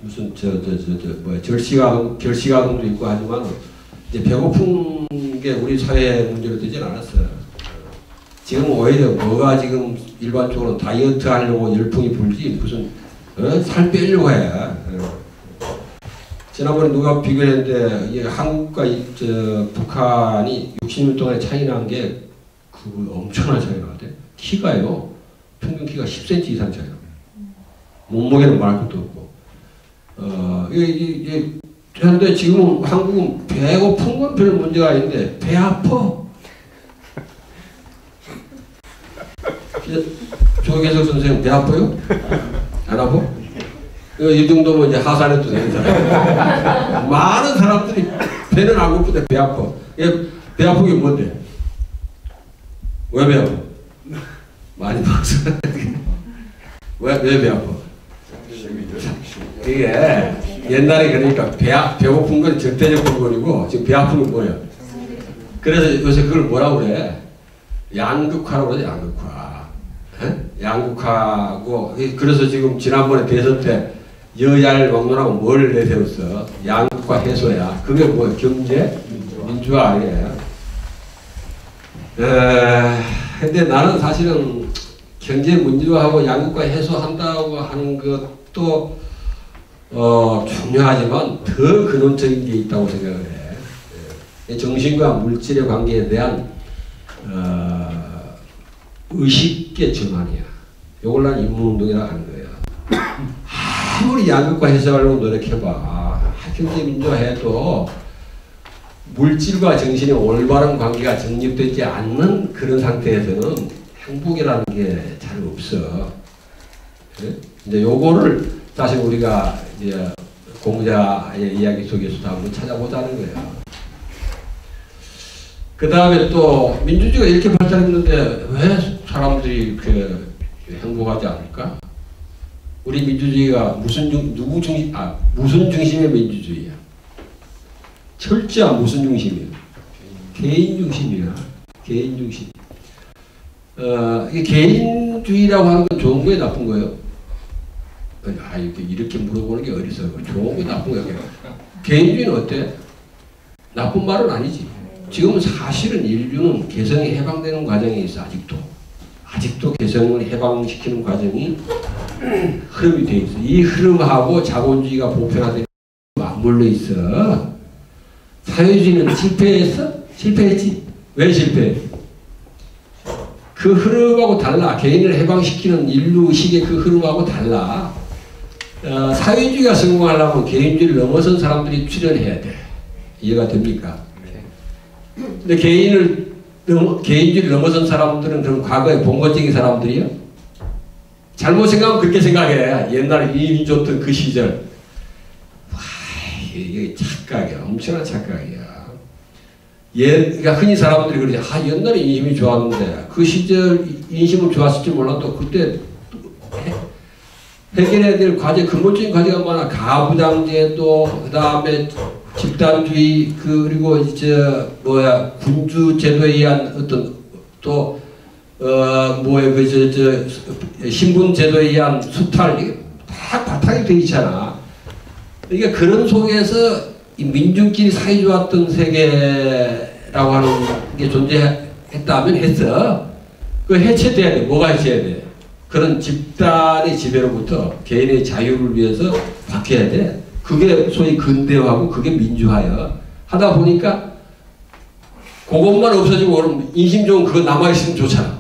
무슨 결시가동도 있고 하지만 이제 배고픈 게 우리 사회 문제로 되진 않았어요. 지금 오히려 뭐가 지금 일반적으로 다이어트 하려고 열풍이 불지 무슨 살 빼려고 해. 지난번에 누가 비교했는데 한국과 북한이 60년 동안에 차이 난 게 엄청난 차이가 나대. 키가요. 평균 키가 10cm 이상 차이나. 몸무게는 말할 것도 없고. 그런데 지금 한국은 배고픈 건 별 문제가 아닌데 배 아파. 조계석 선생님 배 아파요? 안 아파? 이 정도면 이제 하산해도 되는 사람. 많은 사람들이 배는 안 고픈데 배 아파. 배 아픈 게 뭔데? 왜 배 아파? 많이 먹어서. 왜 배 아파? 이게 옛날에 그러니까 배고픈 건 절대적 근본이고 지금 배 아픈 건 뭐예요? 그래서 요새 그걸 뭐라고 그래? 양극화라고 그러지, 양극화. 양극화고, 그래서 지금 지난번에 대선 때 여야를 막론하고 뭘 내세웠어? 양극화 해소야. 그게 뭐야? 경제? 민주화 아니에요? 근데 나는 사실은 경제 민주화하고 양극화 해소한다고 하는 것도 중요하지만 더 근원적인 게 있다고 생각을 해. 정신과 물질의 관계에 대한 의식의 전환이야. 요걸 난 인문운동이라고 하는 거야. 아무리 양극화 해소하려고 노력해봐. 경제 민주화해도 물질과 정신의 올바른 관계가 정립되지 않는 그런 상태에서는 행복이라는 게 잘 없어. 이제 요거를 사실 우리가 이제 공자의 이야기 속에서도 한번 찾아보자는 거야. 그 다음에 또 민주주의가 이렇게 발달했는데 왜 사람들이 이렇게 행복하지 않을까? 우리 민주주의가 무슨 중심의 민주주의야? 철저한 무슨 중심이야? 개인 중심이야. 개인 중심. 이게 개인주의라고 하는 건 좋은 거예요, 나쁜 거예요? 이렇게 물어보는 게 어리석어. 좋은 거 나쁜 거야. 개인주의는 어때? 나쁜 말은 아니지. 지금 사실은 인류는 개성이 해방되는 과정에 있어. 아직도 개성을 해방시키는 과정이 흐름이 돼 있어. 이 흐름하고 자본주의가 보편화되는 맞물려 있어. 사회주의는 실패했어? 실패했지. 왜 실패해? 그 흐름하고 달라. 개인을 해방시키는 인류식의 그 흐름하고 달라. 사회주의가 성공하려면 개인주의를 넘어선 사람들이 출현해야 돼. 이해가 됩니까? 근데 개인주의를 넘어선 사람들은 그럼 과거에 봉건적인 사람들이요? 잘못 생각하면 그렇게 생각해. 옛날에 이민줬던 그 시절 이게 착각이야. 엄청난 착각이야. 그러니까 흔히 사람들이 그러지. 옛날에 인심이 좋았는데 그 시절 인심은 좋았을지 몰라도 그때 해결해야 될 과제, 근본적인 과제가 많아. 가부장제도, 그 다음에 집단주의, 그리고 군주 제도에 의한 어떤 또 신분 제도에 의한 수탈, 이게 다 바탕이 돼 있잖아. 그러니까 그런 속에서 이 민중끼리 사이 좋았던 세계라고 하는 게 존재했다면 했어. 그 해체돼야 돼. 뭐가 해체해야 돼? 그런 집단의 지배로부터 개인의 자유를 위해서 바뀌어야 돼. 그게 소위 근대화고 그게 민주화야. 하다 보니까 그것만 없어지고 그럼 인심 좋은 그거 남아있으면 좋잖아.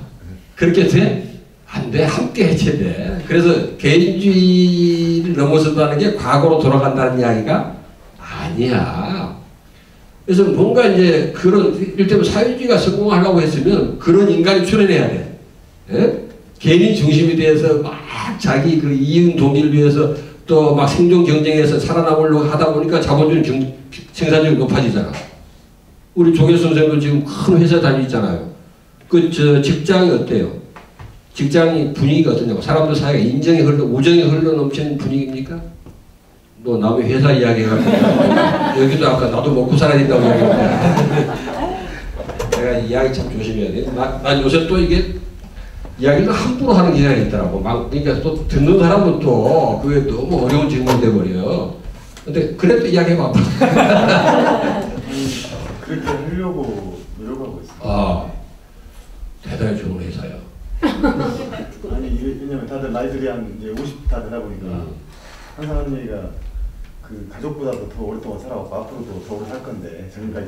그렇게 돼? 안 돼. 함께 해체돼. 그래서 개인주의를 넘어선다는 게 과거로 돌아간다는 이야기가 아니야. 그래서 뭔가 이제 그런 이를테면 사회주의가 성공하려고 했으면 그런 인간이 출현해야 돼. 예? 개인이 중심이 돼서 막 자기 그 이윤 동기를 위해서 또 막 생존 경쟁에서 살아남으려고 하다 보니까 자본주의 생산력이 높아지잖아. 우리 조계수 선생도 지금 큰 회사 다니잖아요. 직장이 어때요? 직장이 분위기가 어떠냐고. 사람들 사이에 인정이 우정이 흘러넘치는 분위기입니까? 너 남의 회사 이야기 해가지고 여기도 아까 나도 먹고 살아야 된다고 이야기했는데 내가 이야기 참 조심해야 돼. 난 요새 또 이게 이야기를 함부로 하는 경향이 있더라고. 그러니까 또 듣는 사람은 또 그게 너무 어려운 질문이 돼버려. 근데 그래도 이야기해봐. 그렇게 하려고 노력하고 있어요. 대단히 좋은 회사야. 아니 왜냐면 다들 나이들이 한 이제 50 다 되다 보니까 항상 하는 얘기가 그 가족보다도 더 오랫동안 살아왔고 앞으로도 더 오래 살 건데 저기까지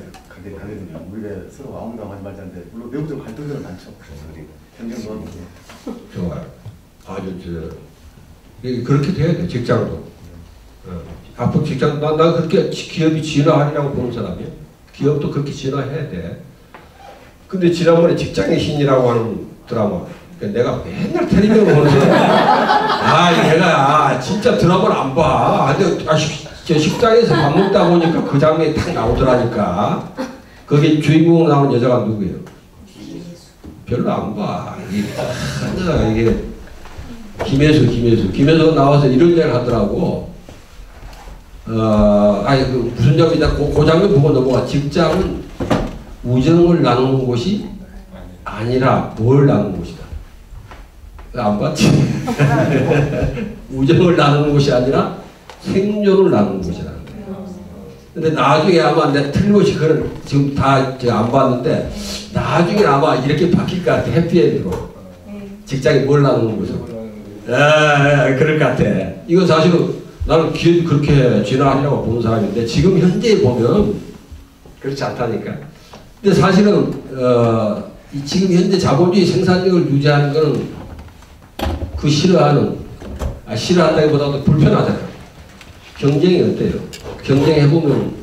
가거든요. 우리가 서로 아웅다웅하지 말자는데 물론 내부적으로 갈등들은 많죠. 경쟁도 하고. 좋아요. 아주 그렇게 돼야 돼. 직장도. 앞으로 직장 나 그렇게 기업이 진화하리라고 보는 사람이야. 기업도 그렇게 진화해야 돼. 근데 지난번에 직장의 신이라고 하는 드라마. 내가 맨날 텔레비전 보는 내가 진짜 드라마를 안 봐. 근데 저 식당에서 밥 먹다 보니까 그 장면이 탁 나오더라니까. 거기 주인공 나오는 여자가 누구예요? 별로 안 봐. 이게 김혜수 나와서 이런 얘기를 하더라고. 무슨 점이다. 그 장면 보고 넘어가. 직장은 우정을 나누는 곳이 아니라 뭘 나누는 곳이다. 안 봤지? 우정을 나누는 곳이 아니라 생존을 나누는 곳이라는 거예요. 근데 나중에 아마 내가 틀림없이 그런 지금 다 안 봤는데 나중에 아마 이렇게 바뀔 것 같아. 해피엔드로. 직장이 뭘 나누는 곳이고. 그럴 것 같아. 이건 사실은 나는 기업이 그렇게 진화하려고 보는 사람인데 지금 현재 보면 그렇지 않다니까. 근데 사실은 지금 현재 자본주의 생산력을 유지하는 것은 그 싫어한다기보다도 불편하잖아. 경쟁이 어때요? 경쟁해보면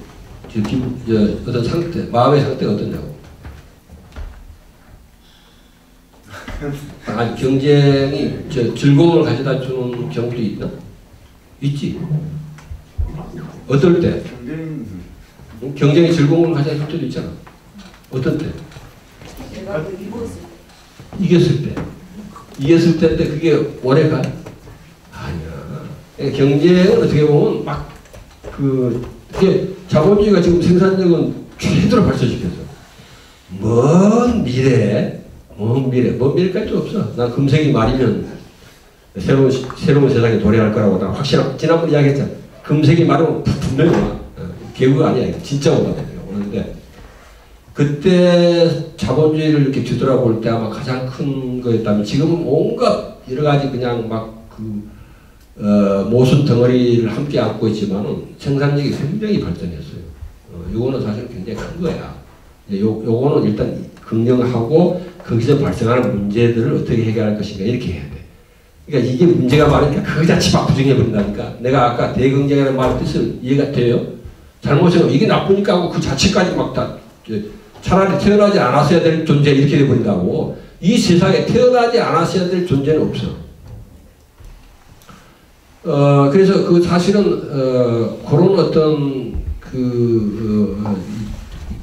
어떤 상태, 마음의 상태가 어떠냐고. 아니, 경쟁이 즐거움을 가져다 주는 경우도 있나? 있지. 어떨 때? 경쟁이 즐거움을 가져다 줄 때도 있잖아. 어떤 때? 이겼을 때. 이겼을 때인데 그게 오래 가? 아니야. 경쟁은 어떻게 보면 그게 자본주의가 지금 생산력은 최대로 발전시켰어. 먼 미래까지 없어. 난 금세기 말이면 새로운 세상에 도래할 거라고 난 확실하고 지난번에 이야기했잖아. 금세기 말은 분명히 와. 개구가 아니야. 진짜 오는데 그때 자본주의를 이렇게 뒤돌아볼 때 아마 가장 큰 거였다면 지금은 온갖 여러 가지 그냥 모순 덩어리를 함께 안고 있지만은 생산력이 굉장히 발전했어요. 요거는 사실 굉장히 큰 거야. 요거는 일단 긍정하고 거기서 발생하는 문제들을 어떻게 해결할 것인가 이렇게 해야 돼. 그러니까 이게 문제가 많으니까 그 자체 막 부정해 버린다니까. 내가 아까 대긍정이라는 말의 뜻을 이해가 돼요? 잘못하면 이게 나쁘니까 하고 그 자체까지 막 다 차라리 태어나지 않았어야 될 존재 이렇게 돼버린다고. 이 세상에 태어나지 않았어야 될 존재는 없어. 그래서 그 사실은 그런 어떤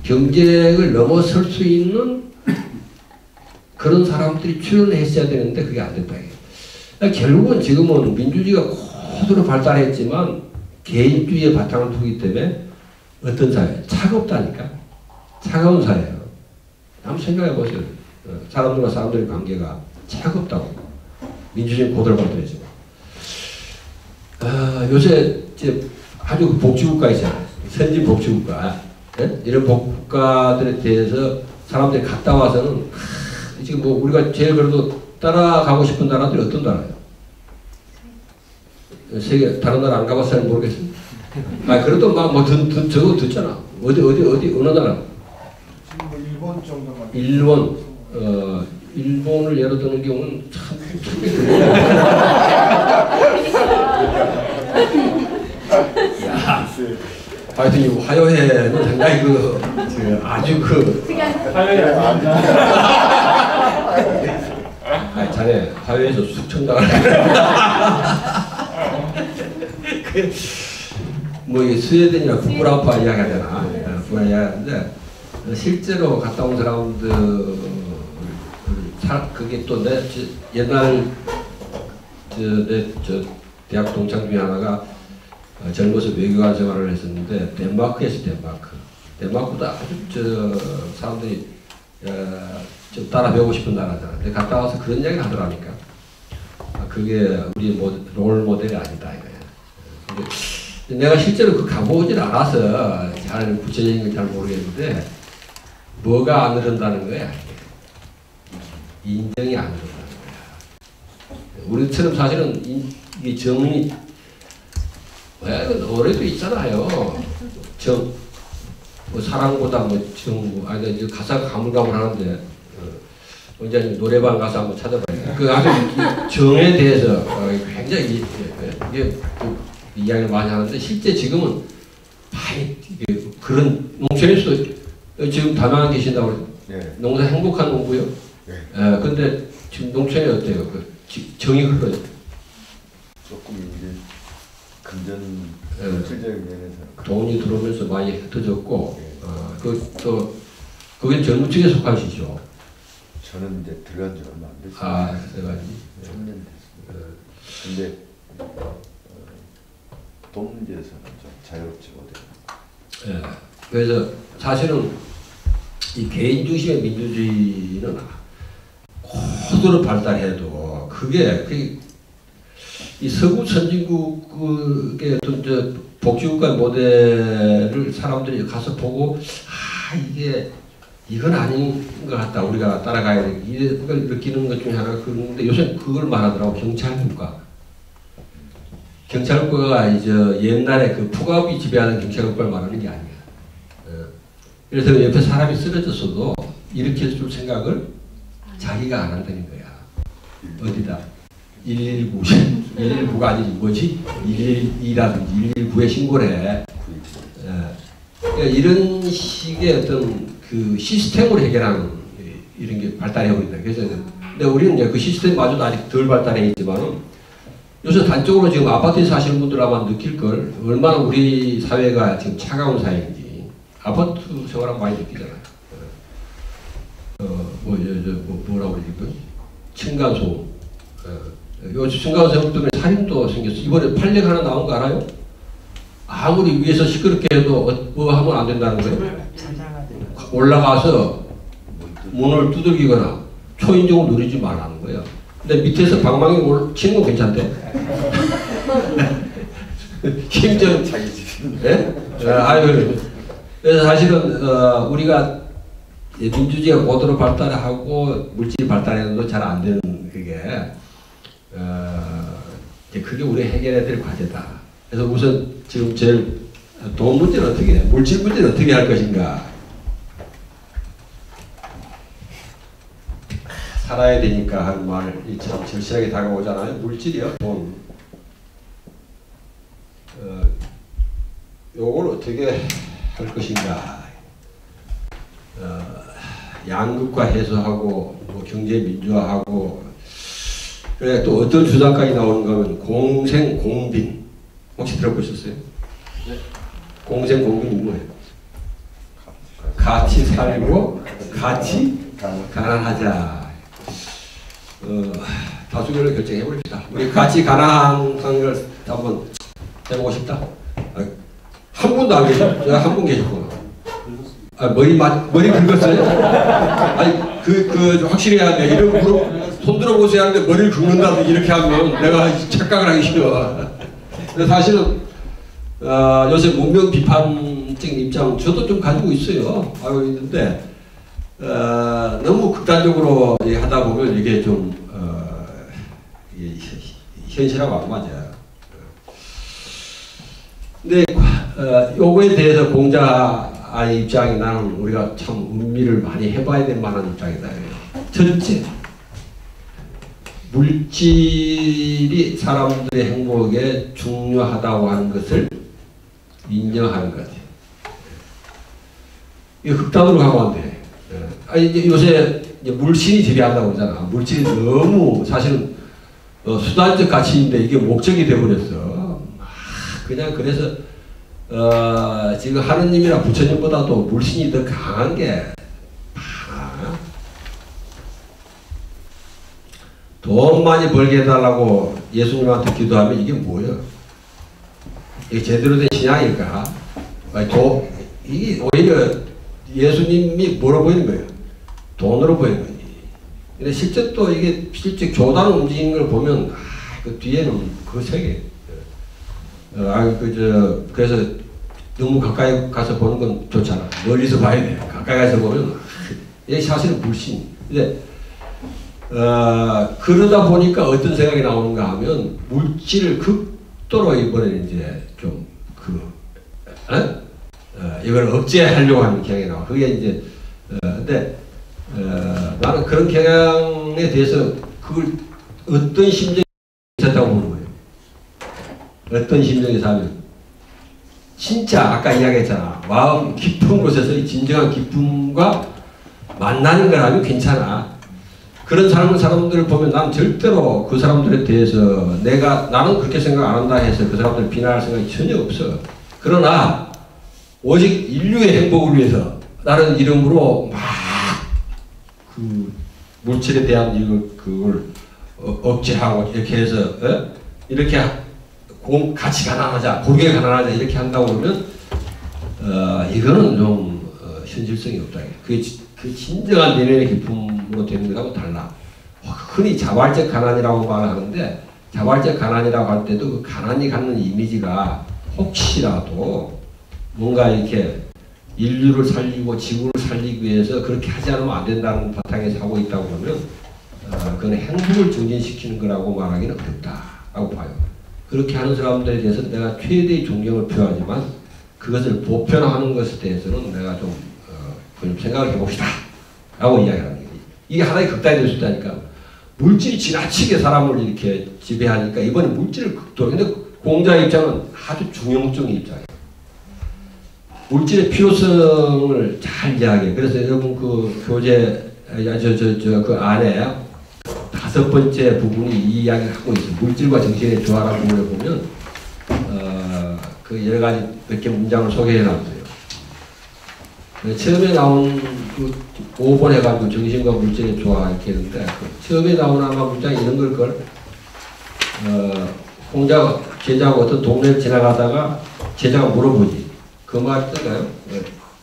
경쟁을 넘어설 수 있는 그런 사람들이 출연했어야 되는데 그게 안 됐다. 결국은 지금은 민주주의가 고도로 발달했지만 개인주의의 바탕을 두기 때문에 어떤 사회? 차갑다니까. 차가운 사회예요. 한번 생각해 보세요. 사람들과 사람들의 관계가 차갑다고. 민주주의 고도로 발달했지만. 요새 이제 아주 복지국가 있잖아요. 선진 복지국가. 네? 이런 복지국가들에 대해서 사람들이 갔다 와서는 지금 뭐 우리가 제일 그래도 따라가고 싶은 나라들이 어떤 나라예요? 세계 다른 나라 안 가봤어요? 모르겠어요. 그래도 막 뭐 저거 듣잖아. 어디 어느 나라? 지금 뭐 일본 정도만. 일본을 예로 드는 경우는 참 하여튼 이 화요회는 상당히 아주 화요일 자네 화요회에서 숙청당하는 뭐 이 스웨덴이나 구브라파 이야기하잖아. 구브라 이야기하는데 실제로 갔다 온 사람들 그게 또 내 옛날 내 대학 동창 중에 하나가 젊어서 외교관 생활을 했었는데 덴마크에서 덴마크도 아주 사람들이 좀 따라 배우고 싶은 나라잖아. 근데 갔다 와서 그런 이야기를 하더라니까. 그게 우리 롤 모델이 아니다 이거야. 근데 내가 실제로 가보질 않아서 잘 구체적인 걸 잘 모르겠는데 뭐가 안 흐른다는 거야? 인정이 안 흐른다는 거야. 우리처럼 사실은 이게 정이 노래도 있잖아요. 뭐 사랑보다 이제 가사가 가물가물하는데 원장님 노래방 가서 한번 찾아봐요. 그 아주 정에 대해서 굉장히 이게 이야기를 많이 하는데 실제 지금은 그런 농촌에서도 지금 담양에 계신다고 네. 농사 행복한 농부요. 네. 근데 지금 농촌이 어때요? 정이 흘러요. 조금 이제 금전 실적인 면에서 돈이 들어오면서 많이 흩어졌고, 그게 젊은 층에 속하시죠. 저는 이제 들어간 지 얼마 안 됐어요. 들어가지. 3년 됐습니다. 근데 돈 문제에서는 좀 자유롭지 못해요. 그래서 사실은 이 개인 중심의 민주주의는 고도로 발달해도 이 서구 선진국의 어떤 복지국가 모델을 사람들이 가서 보고 이건 아닌 것 같다. 우리가 따라가야 돼. 이걸 느끼는 것 중에 하나가 그런데 요새 그걸 말하더라고. 경찰국가가 이제 옛날에 그 폭압이 지배하는 경찰국가를 말하는 게 아니야. 그래서 옆에 사람이 쓰러졌어도 이렇게 줄 생각을 자기가 안 한다는 거야. 어디다? 119. 119가 아니지 뭐지? 112라든지 119에 신고를 해. 그러니까 이런 식의 어떤 그 시스템으로 해결하는 이런 게 발달해 버린다. 그래서 근데 우리는 이제 그 시스템마저도 아직 덜 발달해 있지만은 요새 단적으로 지금 아파트에 사시는 분들 아마 느낄 걸 얼마나 우리 사회가 지금 차가운 사회인지 아파트 생활하면 많이 느끼잖아요. 뭐라고 그러지? 층간소음. 요 층간소음 때문에 살인도 생겼어. 이번에 판례가 하나 나온 거 알아요? 아무리 위에서 시끄럽게 해도 뭐 하면 안 된다는 거예요. 올라가서 문을 두들기거나 초인종을 누르지 말라는 거예요. 근데 밑에서 방망이 치는 건 괜찮대. 심지어 자기 집. 그래서 사실은 우리가 민주주의가 고도로 발달하고 물질이 발달해도 잘 안 되는 그게 우리 해결해야 될 과제다. 그래서 우선 지금 제일 돈 문제는 어떻게 해? 물질 문제는 어떻게 할 것인가? 살아야 되니까 하는 말이 참 절실하게 다가오잖아요. 물질이요, 돈. 요걸 어떻게 할 것인가? 양극화 해소하고 뭐 경제 민주화하고 그래 또 어떤 주장까지 나오는가 하면 공생 공빈 혹시 들어보셨어요? 네. 공생 공경이 뭐예요? 같이 살고 같이 가난하자. 다수결로 결정해버립시다. 우리 같이 가난한 걸 한번 해보고 싶다. 한 분도 안 계셔. 제가 한 분 계셨구나. 머리 긁었어요? 아니, 확실히 해야 돼. 이런 손 들어보세요 하는데 머리를 긁는다든지 이렇게 하면 내가 착각을 하기 싫어. 근데 사실은, 요새 문명 비판적인 입장 저도 좀 가지고 있어요. 알고 있는데, 너무 극단적으로 하다 보면 이게 좀, 현실하고 안 맞아요. 근데, 요거에 대해서 공자의 입장이 나는 우리가 참 음미를 많이 해봐야 될 만한 입장이다. 첫째, 물질이 사람들의 행복에 중요하다고 하는 것을 인정하는 것 같아요. 이거 극단으로 가면 안 돼. 아니, 이제 요새 물신이 지배한다고 그러잖아. 물질이 너무 사실은 수단적 가치인데 이게 목적이 되어버렸어. 그냥 그래서 지금 하느님이나 부처님보다도 물신이 더 강한 게 많아. 돈 많이 벌게 해달라고 예수님한테 기도하면 이게 뭐예요? 이게 제대로 된 신앙일까? 이게 오히려 예수님이 뭐로 보이는 거예요? 돈으로 보이는 거지. 근데 실제 또 이게 실제 교단 움직이는 걸 보면 그 뒤에는 그 세계. 그래서 너무 가까이 가서 보는 건 좋잖아. 멀리서 봐야 돼. 가까이 가서 보면 이게 사실은 물씬. 근데 그러다 보니까 어떤 생각이 나오는가 하면 물질을 극도로 이번에 이제 좀 이걸 억제하려고 하는 경향이 나와. 그게 이제 근데 나는 그런 경향에 대해서 그걸 어떤 심정이 있었다고 보는 거예요. 어떤 심정에서 하면 진짜 아까 이야기했잖아. 마음 깊은 곳에서 이 진정한 기쁨과 만나는 거라면 괜찮아. 그런 사람들을 보면 난 절대로 그 사람들에 대해서 나는 그렇게 생각 안 한다 해서 그 사람들을 비난할 생각이 전혀 없어. 그러나 오직 인류의 행복을 위해서 다른 이름으로 막 그 물질에 대한 그걸 억제하고 이렇게 해서 이렇게 같이 가난하자, 고르게 가난하자 이렇게 한다고 그러면 이거는 좀 현실성이 없다. 그게 그 진정한 내면의 기쁨으로 되는 거하고 달라. 흔히 자발적 가난이라고 말하는데 자발적 가난이라고 할 때도 그 가난이 갖는 이미지가 혹시라도 뭔가 이렇게 인류를 살리고 지구를 살리기 위해서 그렇게 하지 않으면 안 된다는 바탕에서 하고 있다고 그러면 그건 행복을 증진시키는 거라고 말하기는 어렵다라고 봐요. 그렇게 하는 사람들에 대해서 내가 최대의 존경을 표하지만 그것을 보편화하는 것에 대해서는 내가 좀 생각을 해봅시다 라고 이야기하는 거예요. 이게 하나의 극단이 될 수 있다니까. 물질이 지나치게 사람을 이렇게 지배하니까 이번에 물질을 극도로. 근데 공자의 입장은 아주 중용적인 입장이에요. 물질의 필요성을 잘 이야기해요. 그래서 여러분 그 교재 그 안에 5번째 부분이 이 이야기를 하고 있어요. 물질과 정신의 조화라는 부분을 보면 그 여러 가지 몇 개 문장을 소개해 놨어요. 처음에 나온 그 5번 해가지고 정신과 물질의 조화 이렇게 했는데 처음에 나온 아마 문장이 이런 걸 공자가 제자가 어떤 동네를 지나가다가 제자가 물어보지. 그 말 뜻인가요?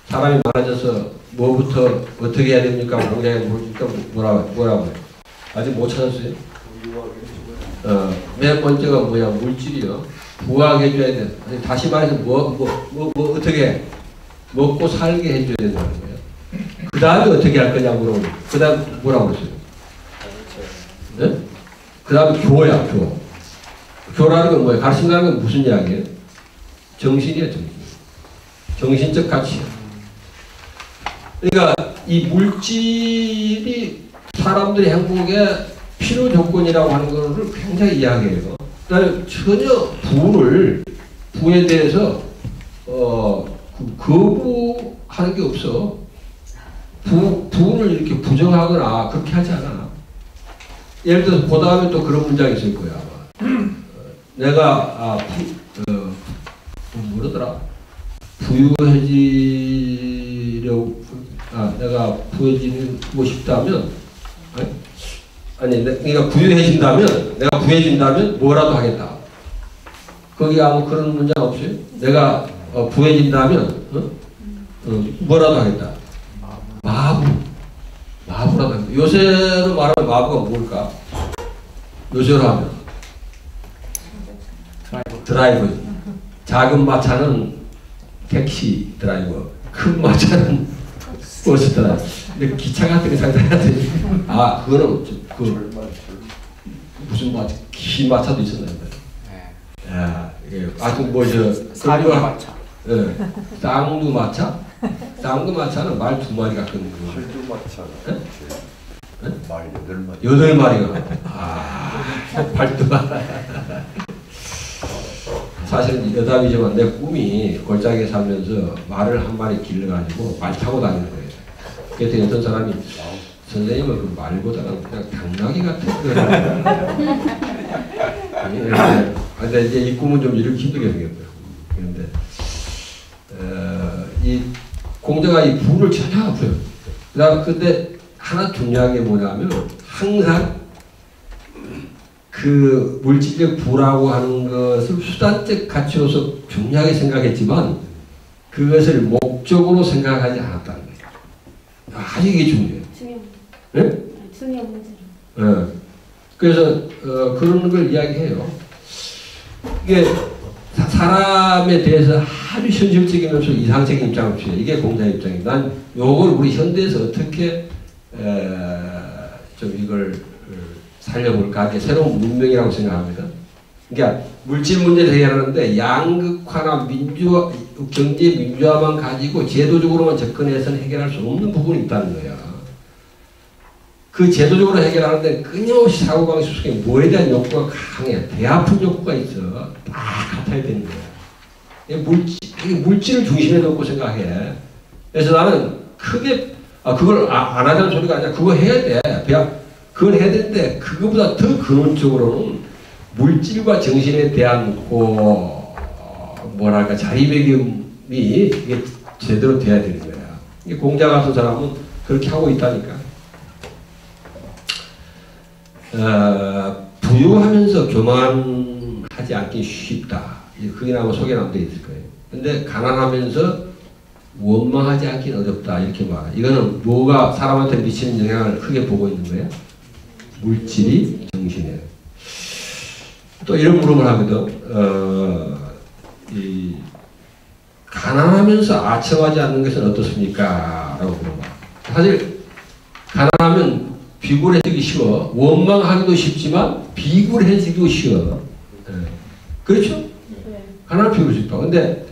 사람이 많아져서 뭐부터 어떻게 해야 됩니까? 공자가 물으니까 뭐라고 해요? 아직 못 찾았어요? 맨 번째가 뭐야? 물질이요. 부하게 해줘야 돼. 다시 말해서 어떻게 해? 먹고 살게 해줘야 된다는 거예요. 그 다음에 어떻게 할 거냐 물어보고. 그 다음 뭐라고 그랬어요? 네? 그 다음에 교야, 교. 교라는 건 뭐예요? 가르친다는 건 무슨 이야기예요? 정신이에요, 정신. 정신적 가치예요. 그러니까 이 물질이 사람들의 행복의 필요 조건이라고 하는 것을 굉장히 이야기해요. 그다음에 전혀 부에 대해서 거부하는 게 없어. 부를 이렇게 부정하거나 그렇게 하지 않아. 예를 들어서 그 다음에 또 그런 문장이 있을 거야. 내가 뭐라더라? 내가 부유해지고 싶다면, 내가 부유해진다면 뭐라도 하겠다. 거기 아무 그런 문제 없어요? 내가 부유해진다면 뭐라도 하겠다. 마부라도 하겠다. 요새로 말하면 마부가 뭘까? 요새로 하면 드라이버. 작은 마차는 택시 드라이버, 큰 마차는 버스 드라이버. 근데 기차 같은 게 상당해야 돼. 그거는 무슨 마차? 긴 마차도 있었는데. 사륜 마차. 쌍두마차? 쌍두마차는 말 2마리가 끄는 거. 팔두마차가 말 8마리. 8마리가. 팔두마. 사실은 여담이지만 내 꿈이 골짜기에 살면서 말을 한 마리 길러가지고 말 타고 다니는 거예요. 그래서 어떤 사람이 선생님은 그 말보다는 그냥 당나귀 같은 거예요. 근데 이제 이 꿈은 좀 이렇게 힘들게 생겼고요. 그런데 이 공자가 이 부를 전혀 없어요. 근데 하나 중요한 게 뭐냐면 항상 그 물질적 부라고 하는 것을 수단적 가치로서 중요하게 생각했지만 그것을 목적으로 생각하지 않았다는 거예요. 아주 이게 중요해요. 중요한 문제로. 그래서 그런 걸 이야기해요. 이게 사람에 대해서 아주 현실적이면서 이상적인 입장을 취해요. 이게 공자의 입장이에요. 난 요걸 우리 현대에서 어떻게 좀 이걸 살려볼까? 이게 새로운 문명이라고 생각합니다. 그러니까 물질 문제를 해결하는데 양극화나 경제 민주화만 가지고 제도적으로만 접근해서는 해결할 수 없는 부분이 있다는 거야. 그 제도적으로 해결하는데 끊임없이 사고방식 속에 뭐에 대한 욕구가 강해. 배 아픈 욕구가 있어. 딱 같아야 되는 거야. 이게 물질을 중심에 놓고 생각해. 그래서 나는 크게 그걸 안 하자는 소리가 아니라 그거 해야 돼. 그걸 해야 되는데 그거보다 더 근원적으로는 물질과 정신에 대한 뭐랄까 자리매김이 이게 제대로 돼야 되는 거야. 이게 공자 같은 사람은 그렇게 하고 있다니까. 부유하면서 교만하지 않기 쉽다. 그게 아마 소개는 안 돼 있을 거예요. 근데 가난하면서 원망하지 않기는 어렵다. 이렇게 봐. 이거는 뭐가 사람한테 미치는 영향을 크게 보고 있는 거예요? 물질이 정신에. 또 이런 물음을 하거든. 가난하면서 아첨하지 않는 것은 어떻습니까? 라고 물어봐. 사실 가난하면 비굴해지기 쉬워. 원망하기도 쉽지만 비굴해지기도 쉬워. 그렇죠? 네. 가난하면 비굴해지다. 근데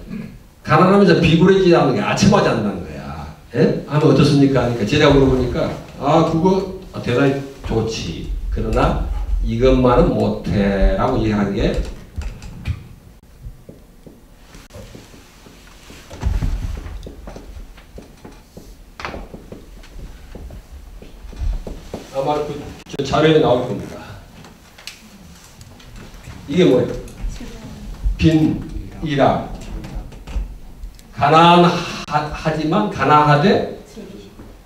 가난하면서 비굴해지지 않는 게 아첨하지 않는다는 거야. 하면 어떻습니까? 그러니까 제가 물어보니까 그거 대단히 좋지. 그러나 이것만은 못해 라고 얘기하는 게 아마 저 자료에 나올 겁니다. 이게 뭐예요? 빈이라 가난하지만 가난하되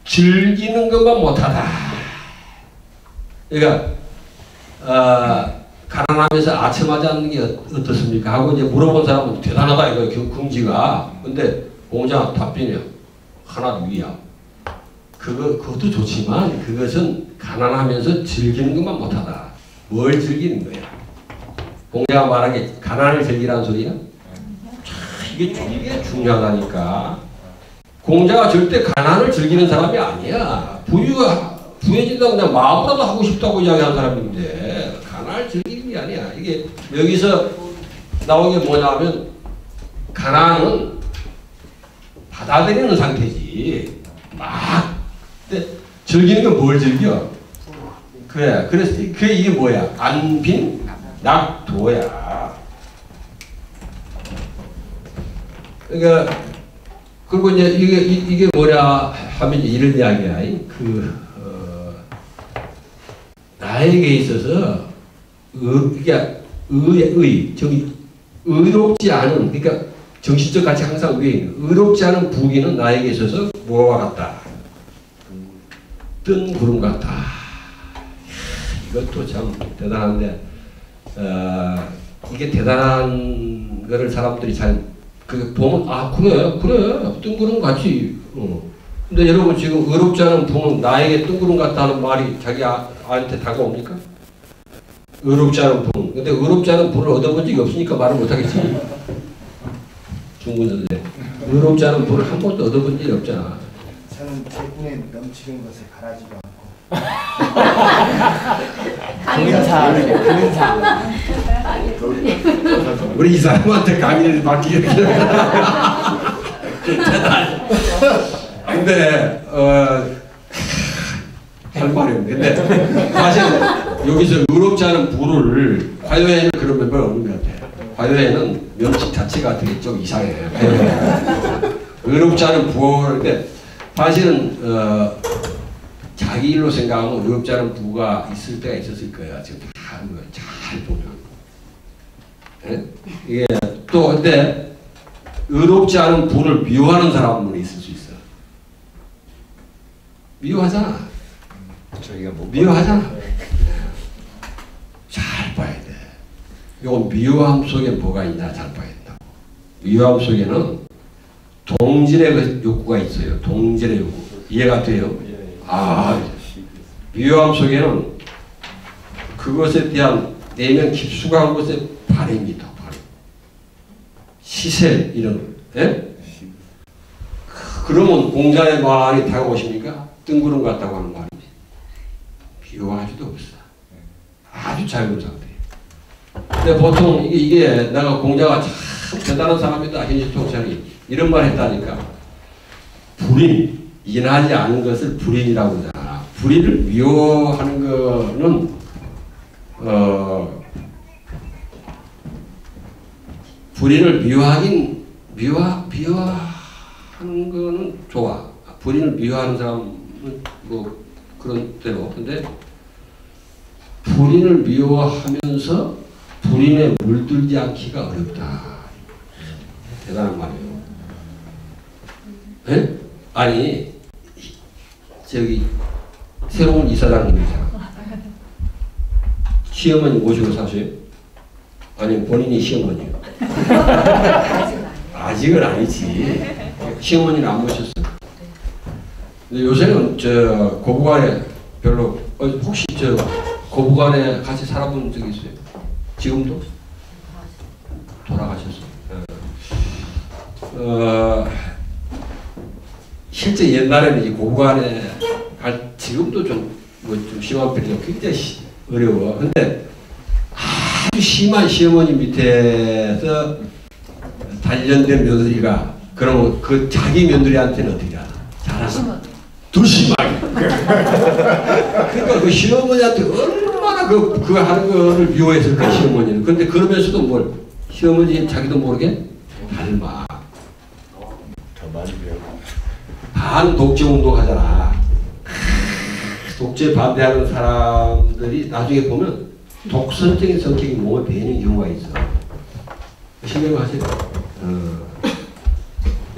즐기는 것만 못하다. 그러니까 가난하면서 아첨하지 않는 게 어떻습니까? 하고 이제 물어본 사람은 대단하다 이거예요. 긍지가. 근데 공자 답변이야. 하나 위야. 그것도 좋지만 그것은 가난하면서 즐기는 것만 못하다. 뭘 즐기는 거야? 공자가 말한 게 가난을 즐기라는 소리야? 이게 중요하다니까. 공자가 절대 가난을 즐기는 사람이 아니야. 부해진다고 그냥 마음으로도 하고 싶다고 이야기하는 사람인데 가난을 즐기는 게 아니야. 이게 여기서 나온 게 뭐냐면 가난은 받아들이는 상태지. 근데 즐기는 건 뭘 즐겨? 그래. 그래서 이게 뭐야? 안빈 낙도야. 그러니까 그리고 이제 이게 뭐냐 하면 이런 이야기야. 나에게 있어서 의롭지 않은, 그러니까 정신적 가치 항상 위에 있는. 의롭지 않은 부귀는 나에게 있어서 뭐와 같다? 뜬 구름 같다. 이것도 참 대단한데 이게 대단한 거를 사람들이 잘 보면 그래 뜬구름 같이. 근데 여러분 지금 의롭지 않은 부는 나에게 뜬구름 같다는 말이 자기 아한테 다가옵니까? 의롭지 않은 분. 근데 의롭지 않은 분을 얻어본 적이 없으니까 말을 못하겠지. 중군들인데 의롭지 않은 분을 한 번도 얻어본 적이 없잖아. 저는 제 꿈에 넘치는 것을 바라지도 않고 근사. 우리 이 사람한테 강의를 맡기겠다. 근데 할 말이 없는데 근데 사실 여기서 의롭지 않은 부를 화요회에는 그런 멤버가 없는 것 같아요. 화요회는 명칭 자체가 되게 좀 이상해. 의롭지 않은 부인데 사실은 자기 일로 생각하면 의롭지 않은 부가 있을 때가 있었을 거야. 지금 잘 보면. 네? 이게 또 근데 의롭지 않은 부를 미워하는 사람은 있을 수 있어. 미워하잖아. 저희가 뭐 미워하잖아. 잘 봐야 돼. 이건 미워함 속에 뭐가 있나 잘 봐야 된다고. 미워함 속에는 동질의 그 욕구가 있어요. 동질의 욕구. 이해가 돼요? 미워함 속에는 그것에 대한 내면 깊숙한 곳에 바람이 있다. 바람. 시세 이런. 예? 그러면 공자의 말이 다가오십니까? 뜬구름 같다고 하는 말이 미워하지도 없어. 아주 자유로운 상태예요. 근데 보통 이게 내가 공자가 참 대단한 사람이다. 현실통찰이 이런 말 했다니까. 불인, 인하지 않은 것을 불인이라고 하잖아. 불인을 미워하는 거는 불인을 미워하는 거는 좋아. 불인을 미워하는 사람은 뭐 그런 대로. 근데 불인을 미워하면서 불인에 물들지 않기가 어렵다. 대단한 말이에요. 네? 아니 저기 새로운 이사장님이잖아. 시어머니 모시고 사세요? 아니면 본인이 시어머니요? 아직은 아니지. 시어머니는 안 모셨어. 근데 요새는 저 고부간에 별로 혹시 저 고부간에 같이 살아본 적이 있어요? 지금도? 돌아가셨어. 실제 옛날에는 이 고부간에 지금도 좀 심한 편이죠. 굉장히 어려워. 근데 아주 심한 시어머니 밑에서 단련된 며느리가 그러면 그 자기 며느리한테는 어떻게 하나? 잘하나? 더 심하게. 그러니까 그 시어머니한테 얼마나 그 하는 거를 미워했을까 시어머니는. 근데 그러면서도 뭘 시어머니 자기도 모르게 닮아. 더 많이 배우고. 반 독재 운동 하잖아. 독재 반대하는 사람들이 나중에 보면 독선적인 성격이 몸에 배이는 경우가 있어. 신경하세요.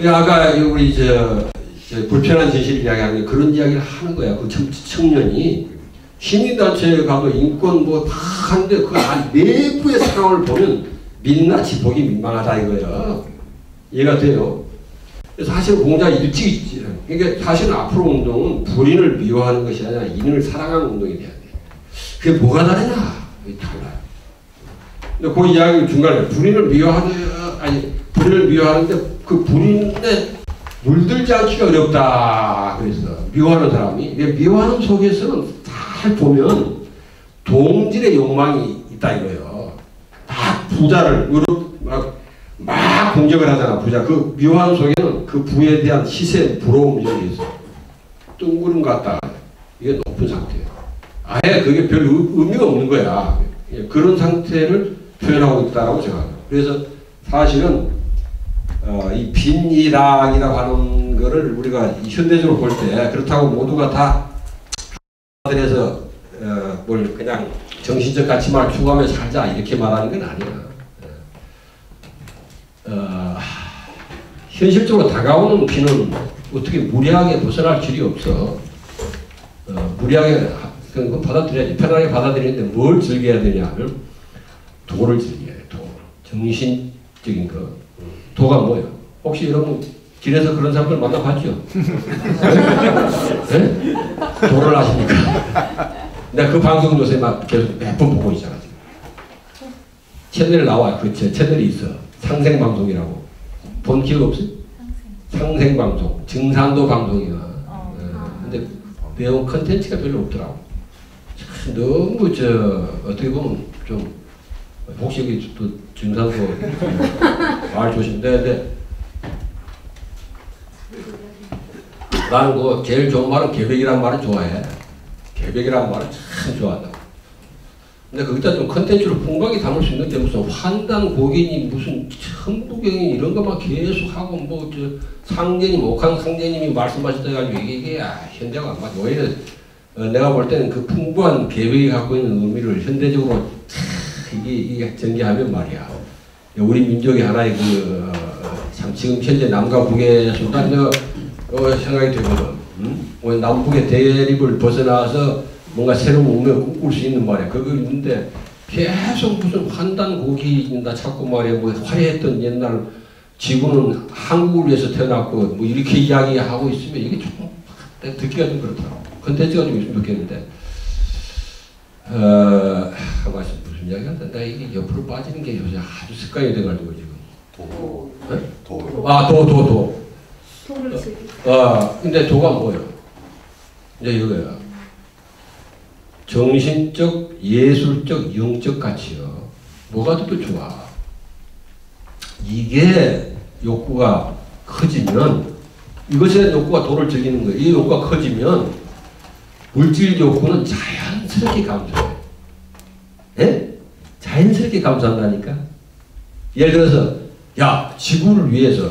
아까 우리 저 불편한 진실 이야기하는 게 그런 이야기를 하는 거야. 그 청년이 시민단체에 가도 인권 뭐 다 하는데 그 내부의 상황을 보면 민낯이 보기 민망하다 이거야. 이해가 돼요. 사실 공자 일찍 그러니까 사실 앞으로 운동은 불인을 미워하는 것이 아니라 인을 사랑하는 운동이 돼야 돼. 그게 뭐가 다르냐? 달라요. 근데 그 이야기 중간에 불인을 미워하는데 그 불인에 물들지 않기가 어렵다 그랬어. 미워하는 사람이. 미워하는 속에서는 잘 보면 동질의 욕망이 있다 이거예요. 다 부자를 막 공격을 하잖아. 부자. 그 미워하는 속에는 그 부에 대한 시세, 부러움 이런 게 있어. 뜬구름 같다. 이게 높은 상태예요. 아예 그게 별 의미가 없는 거야. 그런 상태를 표현하고 있다라고 생각해요. 그래서 사실은 이 빈이락이라고 하는 거를 우리가 현대적으로 볼 때 그렇다고 모두가 다 들여서 뭘 그냥 정신적 가치만 추구하며 살자 이렇게 말하는 건 아니야. 현실적으로 다가오는 비는 어떻게 무리하게 벗어날 길이 없어. 무리하게 그건 받아들여야지. 편하게 받아들이는데 뭘 즐겨야 되냐 하면 도를 즐겨야 해. 도. 정신적인 거. 도가 뭐예요? 혹시 여러분 길에서 그런 사람들 만나봤죠? 네? 도를 아십니까? 내가 그 방송 요새 막 계속 몇 번 보고 있잖아. 지금. 채널 나와. 그 채널이 있어. 상생방송이라고. 본 기억 없어요? 상생방송. 증산도 방송이야. 근데 내용 컨텐츠가 별로 없더라고. 참 너무 어떻게 보면 좀 혹시 여기 또 증산도 말 조심돼. 나는 그 제일 좋은 말은 계획이라는 말을 좋아해. 계획이라는 말을 참 좋아한다. 근데 거기다 좀 컨텐츠로 풍부하게 담을 수 있는데 무슨 환단 고기니 무슨 천부경이 이런 것만 계속 하고 뭐 상제님 옥황 상제님이 말씀하셨다 해가지고 이게 현대가 안 맞아. 오히려 내가 볼 때는 그 풍부한 계획이 갖고 있는 의미를 현대적으로 이게 전개하면 말이야. 우리 민족의 하나의 참 지금 현재 남과 북의 순간 생각이 되거든. 남북의 대립을 벗어나서 뭔가 새로운 운명을 꿈꿀 수 있는 말이야. 그거 있는데 계속 무슨 환단 고기나 자꾸 말이야. 뭐 화려했던 옛날 지구는 한국을 위해서 태어났고 뭐 이렇게 이야기하고 있으면 이게 좀 듣기가 좀 그렇더라고. 컨텐츠가 좀 있으면 좋겠는데 한 말씀 무슨 이야기 한다. 나 이게 옆으로 빠지는 게 요새 아주 습관이 돼가지고 지금. 도. 네? 도. 도. 도를 즐기고. 근데 도가 뭐예요? 이제 이거야. 정신적, 예술적, 영적 가치요. 뭐가 더 좋아? 이게 욕구가 커지면 이것에 욕구가 도를 즐기는 거예요. 이 욕구가 커지면 물질 욕구는 자연스럽게 감소해. 예? 자연스럽게 감소한다니까. 예를 들어서 야 지구를 위해서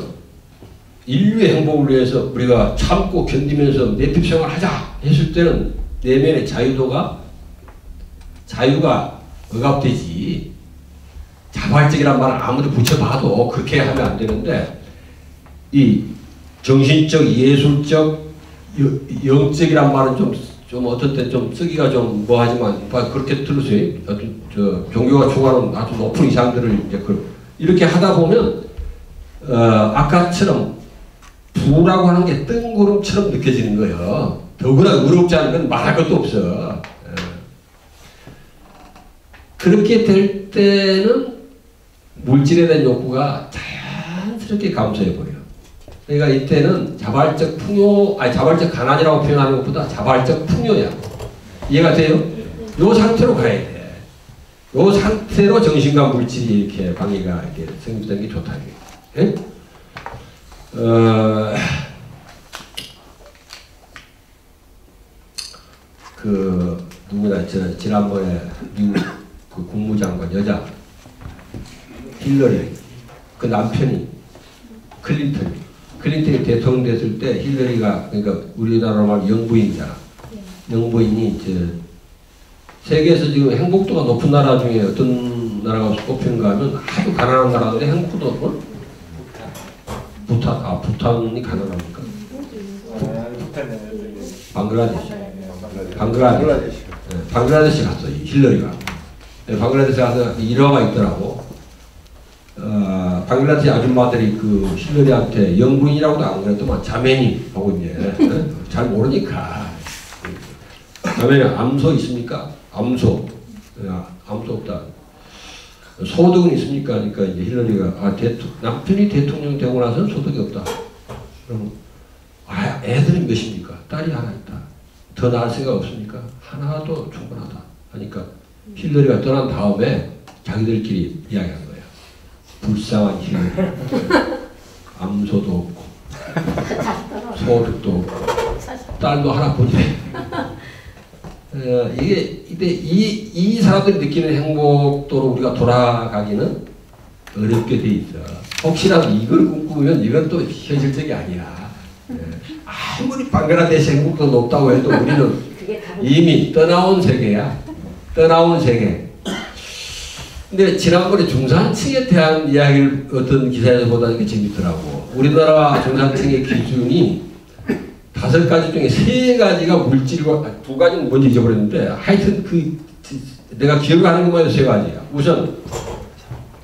인류의 행복을 위해서 우리가 참고 견디면서 내핍생활 하자 했을 때는 내면의 자유가 억압되지. 자발적이란 말을 아무리 붙여봐도 그렇게 하면 안 되는데 이 정신적, 예술적, 영적이란 말은 좀 어떤 때 좀 쓰기가 좀 뭐하지만 그렇게 들으세요. 종교가 추구하는 아주 높은 이상들을 이제 이렇게 하다 보면 아까처럼 부라고 하는 게 뜬구름처럼 느껴지는 거예요. 더구나 의롭지 않은 건 말할 것도 없어. 그렇게 될 때는 물질에 대한 욕구가 자연스럽게 감소해버려요. 그러니까 이때는 자발적 가난이라고 표현하는 것보다 자발적 풍요야. 이해가 돼요? 요 상태로 가야 돼. 요 상태로 정신과 물질이 이렇게 방해가 이렇게 생기는 게 좋다. 예? 누구나 지난번에 미국 그 국무장관 여자 힐러리 그 남편이 클린턴이 대통령 됐을 때 힐러리가 그러니까 우리나라로 말하면 영부인이잖아. 영부인이 세계에서 지금 행복도가 높은 나라 중에 어떤 나라가 꼽히는가 하면 아주 가난한 나라인데 행복도 높은 부탄이 가난합니까? 방글라데시 갔어 힐러리가. 방글라데시 가서 일화가 있더라고. 방글라데시 아줌마들이 그 힐러리한테 영부인이라고도 안 그랬더만 자매님 하고 이제 잘 모르니까 자매님 암소 있습니까? 암소 없다. 소득은 있습니까? 그러니까 이제 힐러리가 남편이 대통령 되고 나서는 소득이 없다. 그럼 애들은 몇입니까? 딸이 하나 있다. 더 낳을 생각 없습니까? 하나도 충분하다. 하니까 힐러리가 떠난 다음에 자기들끼리 이야기한 거예요. 불쌍한 힐러리. 암소도 없고 소득도 없고 딸도 하나뿐이네. 이 사람들이 느끼는 행복도로 우리가 돌아가기는 어렵게 돼 있어. 혹시라도 이걸 꿈꾸면 이건 또 현실적이 아니야. 아무리 방글라데시 행복도 높다고 해도 우리는 이미 떠나온 세계야. 떠나온 세계. 근데 지난번에 중산층에 대한 이야기를 어떤 기사에서 보다니까 재밌더라고. 우리나라 중산층의 기준이 5가지 중에 3가지가 물질과 2가지는 뭔지 잊어버렸는데 하여튼 내가 기억하는 것만 해도 3가지야. 우선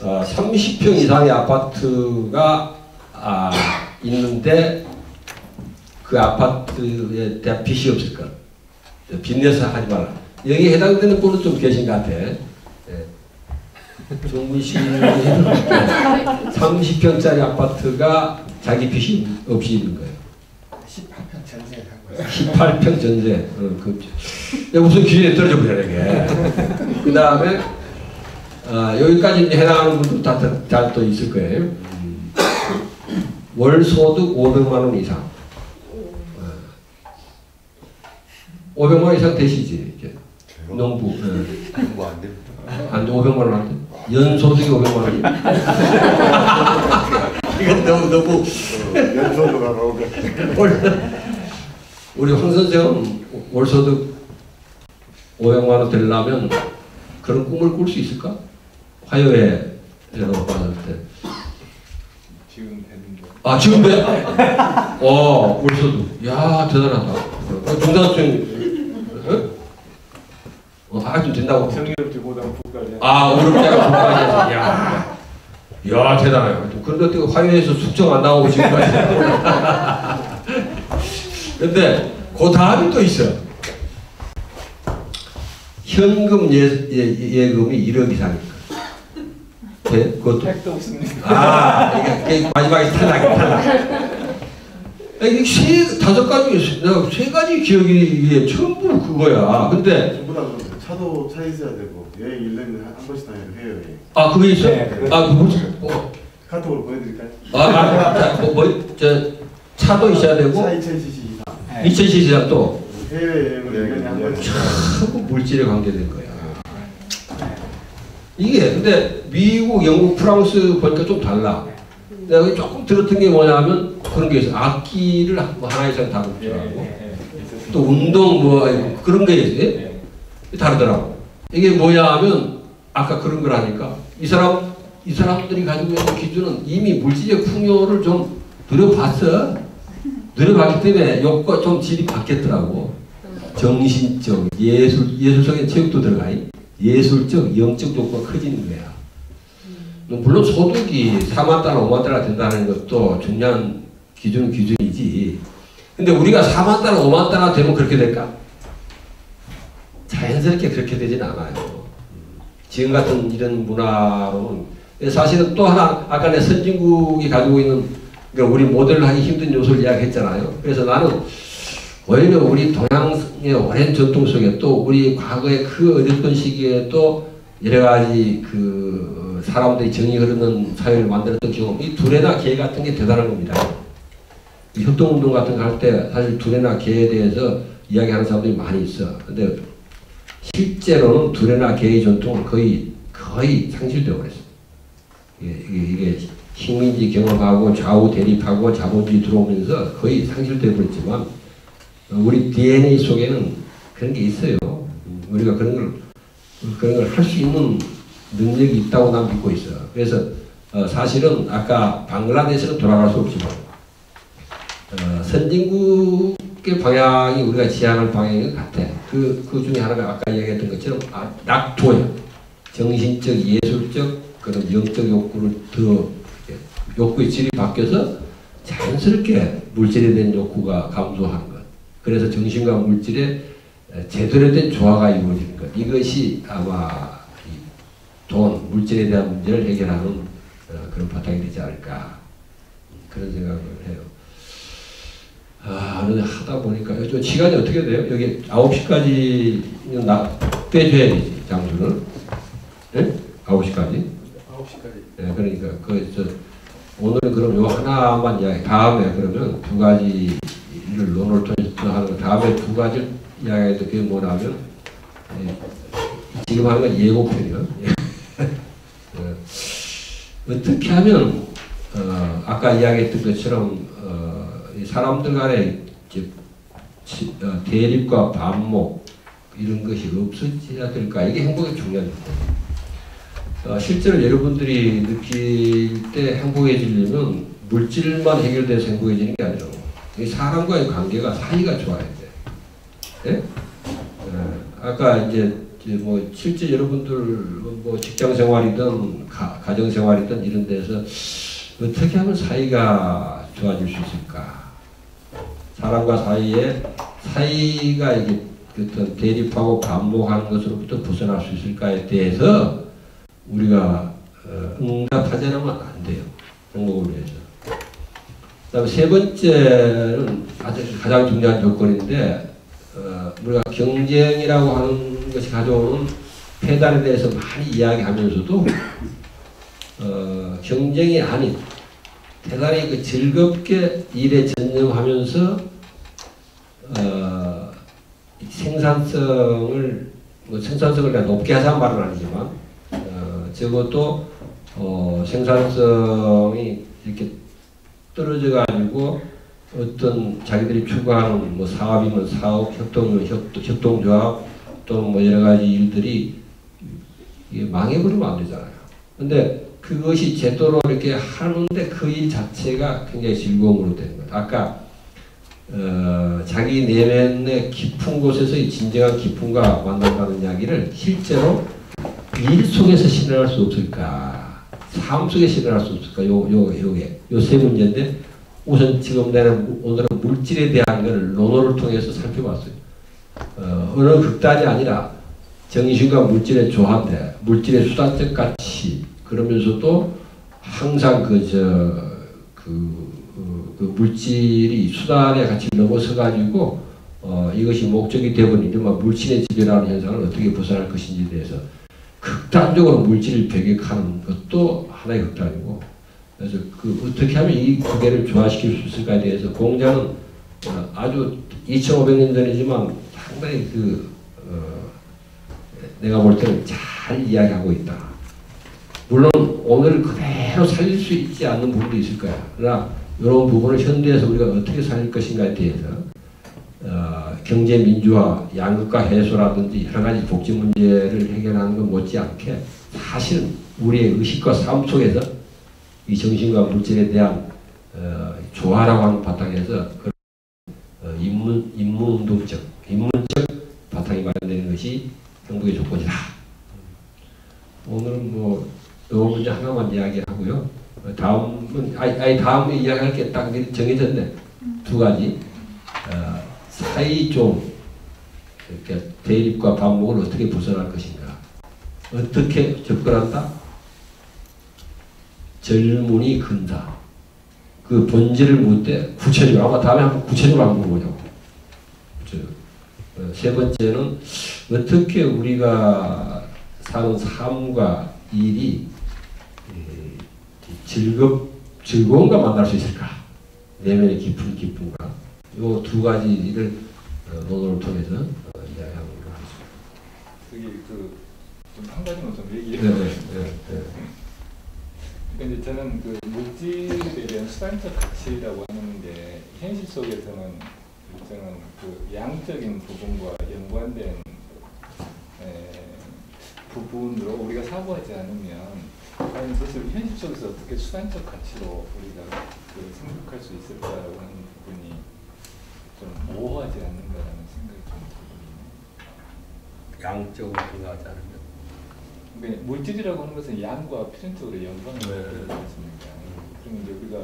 30평 이상의 아파트가 있는데 그 아파트에 대한 빚이 없을 것. 빚내서 하지 말라. 여기에 해당되는 분은 좀 계신 것 같아. 정문시는 30평짜리 아파트가 자기 빚이 없이 있는 거예요. 18평 전세 산 거예요. 18평 전세. 무슨 기준에 떨어져 버려 이게. 그 다음에 여기까지 해당하는 분도 다 또 있을 거예요. 월 소득 500만 원 이상. 500만 원 이상 되시지 이제. 농부. 공부 안 됩니다. 안 돼, 500만 원 안 돼. 연소득이 500만 원이야. 이건 너무. 연소득가 500. 우리 황 선생은 월소득 500만 원 되려면 그런 꿈을 꿀 수 있을까? 화요회로 봤을 때. 지금 됐는데. 지금 돼? 월소득. 야, 대단하다. 중산층. 좀 된다고. 정의롭지보다는 부까지. 어렵다가 부까지. 야, 대단해요. 그런데 어떻게 화요회에서 숙청 안 나오고 지금까지. 근데 그 다음이 또 있어. 현금 예금이 1억 이상이니까. 네? 그것도. 택도 없습니다. 이게 마지막에 탈락. 이게 5가지, 내가 3가지 기억이 전부 그거야. 근데. 전부 다 그런데 차에 있어야 되고, 여행 1년에 한 번씩 다녀야 돼, 해외여행. 그게 있어? 네, 카톡으로 보내드릴까요? 차도 있어야 되고. 차 2000cc 이상. 2000cc 이상 또. 해외여행을 1년에 한 번씩. 참 물질에 관계된 거야. 이게 근데 미국, 영국, 프랑스 보니까 좀 달라. 내가 조금 들었던 게 뭐냐면 그런 게 있어. 악기를 하나 이상 다루더라고. 또 운동 그런 게 있어. 다르더라고. 이게 뭐냐 하면 아까 그런 걸 하니까 이 사람들이 가지고 있는 기준은 이미 물질적 풍요를 좀 누려봤어. 누려봤기 때문에 욕과 좀 질이 바뀌었더라고. 정신적, 예술적인 체육도 들어가니 예술적, 영적 욕구가 커지는 거야. 물론 소득이 4만 달러, 5만 달러 된다는 것도 중요한 기준이지. 근데 우리가 4만 달러, 5만 달러 되면 그렇게 될까? 자연스럽게 그렇게 되지는 않아요. 지금 같은 이런 문화로는 사실은 또 하나 아까 내 선진국이 가지고 있는 그러니까 우리 모델을 하기 힘든 요소를 이야기했잖아요. 그래서 나는 오히려 우리 동양의 오랜 전통 속에 또 우리 과거의 그 어렸던 시기에 또 여러 가지 사람들이 정이 흐르는 사회를 만들었던 경험, 이 두레나 개 같은 게 대단한 겁니다. 이 협동운동 같은 거 할 때 사실 두레나 개에 대해서 이야기하는 사람들이 많이 있어. 근데 실제로는 두레나 개의 전통은 거의 상실되어 버렸어. 이게 식민지 경험하고 좌우 대립하고 자본주의 들어오면서 거의 상실되어 버렸지만 우리 DNA 속에는 그런 게 있어요. 우리가 그런 걸 할 수 있는 능력이 있다고 난 믿고 있어. 그래서 사실은 아까 방글라데시는 돌아갈 수 없지만 선진국의 방향이 우리가 지향할 방향인 것 같아. 그 중에 하나가 아까 이야기했던 것처럼 낙토야. 정신적, 예술적, 그런 영적 욕구를 욕구의 질이 바뀌어서 자연스럽게 물질에 대한 욕구가 감소하는 것. 그래서 정신과 물질의 제대로 된 조화가 이루어지는 것. 이것이 아마 돈, 물질에 대한 문제를 해결하는 그런 바탕이 되지 않을까. 그런 생각을 해요. 그런데 하다 보니까 시간이 어떻게 돼요? 여기 9시까지는 빼줘야 되지, 장소를. 네? 9시까지? 9시까지. 네, 그러니까 오늘은 그럼 요 하나만 이야기. 다음에 그러면 2가지를 논을 통해서 하는 거. 다음에 2가지를 이야기해도 그게 뭐냐면 지금 하는 건 예고편이요. 어떻게 하면 아까 이야기했던 것처럼 이 사람들 간의 대립과 반목 이런 것이 없어져야 될까? 이게 행복의 중요한 것. 실제로 여러분들이 느낄 때 행복해지려면 물질만 해결돼서 행복해지는 게 아니라 사람과의 관계가 사이가 좋아야 돼. 예? 아까 이제 뭐 실제 여러분들 뭐 직장 생활이든 가정 생활이든 이런 데서 어떻게 하면 사이가 좋아질 수 있을까? 사람과 사이가 이게 어떤 대립하고 반목하는 것으로부터 벗어날 수 있을까에 대해서 우리가 응답하지 않으면 안 돼요. 행복을 위해서. 그다음에 세 번째는 가장 중요한 조건인데 우리가 경쟁이라고 하는 것이 가져오는 폐단에 대해서 많이 이야기하면서도 경쟁이 아닌 대단히 그 즐겁게 일에 전념하면서 생산성을 내가 높게 하자는 말은 아니지만 적어도 생산성이 이렇게 떨어져 가지고 어떤 자기들이 추구하는 뭐 사업이면 사업, 협동조합 또는 뭐 여러 가지 일들이 이게 망해버리면 안 되잖아요. 근데 그것이 제대로 이렇게 하는데 그 일 자체가 굉장히 즐거움으로 되는 거예요. 아까 자기 내면의 깊은 곳에서의 진정한 기쁨과 만난다는 이야기를 실제로 일 속에서 실현할 수 없을까? 삶 속에 실현할 수 없을까? 요 세 문제인데 우선 지금 오늘은 물질에 대한 것을 논어를 통해서 살펴봤어요. 어느 극단이 아니라 정신과 물질의 조화인데 물질의 수단적 가치 그러면서도 항상 그 물질이 수단의 가치를 넘어서 가지고 이것이 목적이 되버린 이른바 물질의 지배라는 현상을 어떻게 벗어날 것인지에 대해서 극단적으로 물질을 배격하는 것도 하나의 극단이고 그래서 어떻게 하면 이 두 개를 조화시킬 수 있을까에 대해서 공자는 아주 2500년 전이지만 상당히 내가 볼 때는 잘 이야기하고 있다. 물론 오늘 그대로 살릴 수 있지 않는 부분도 있을 거야. 그러나 이런 부분을 현대에서 우리가 어떻게 살릴 것인가에 대해서 경제 민주화, 양극화 해소라든지 여러 가지 복지 문제를 해결하는 것 못지않게 사실은 우리의 의식과 삶 속에서 이 정신과 물질에 대한 조화라고 하는 바탕에서 인문운동적, 인문적 바탕이 마련되는 것이 행복의 조건이다. 오늘은 뭐 이 문제 하나만 이야기하고요. 다음은 다음에 이야기할 게 딱 정해졌네. 두 가지. 사이 좀 이렇게 대립과 반목을 어떻게 벗어날 것인가. 어떻게 접근한다? 젊은이 근다. 그 본질을 묻되 구체적으로 아마 다음에 한번 구체적으로 한번 보자고. 세 번째는 어떻게 우리가 사는 삶과 일이 즐거움과 만날 수 있을까? 내면의 깊은 기쁨과 이 두 가지를 논어를 통해서 이야기하도록 하겠습니다. 저기 좀 한 가지만 좀 얘기해 주세요. 근데 저는 그 물질에 대한 수단적 가치라고 하는 게 현실 속에서는 저는 그 양적인 부분과 연관된 부분으로 우리가 사고하지 않으면 과연 사실 현실 속에서 어떻게 수단적 가치로 우리가 생각할 수 있을까라고 하는 부분이 좀 모호하지 않는가라는 생각이 좀 들거든요. 양적으로 생각하지 않으면 그러니까 물질이라고 하는 것은 양과 필연적으로 연관이 되어 있습니다. 그러면 이제 우리가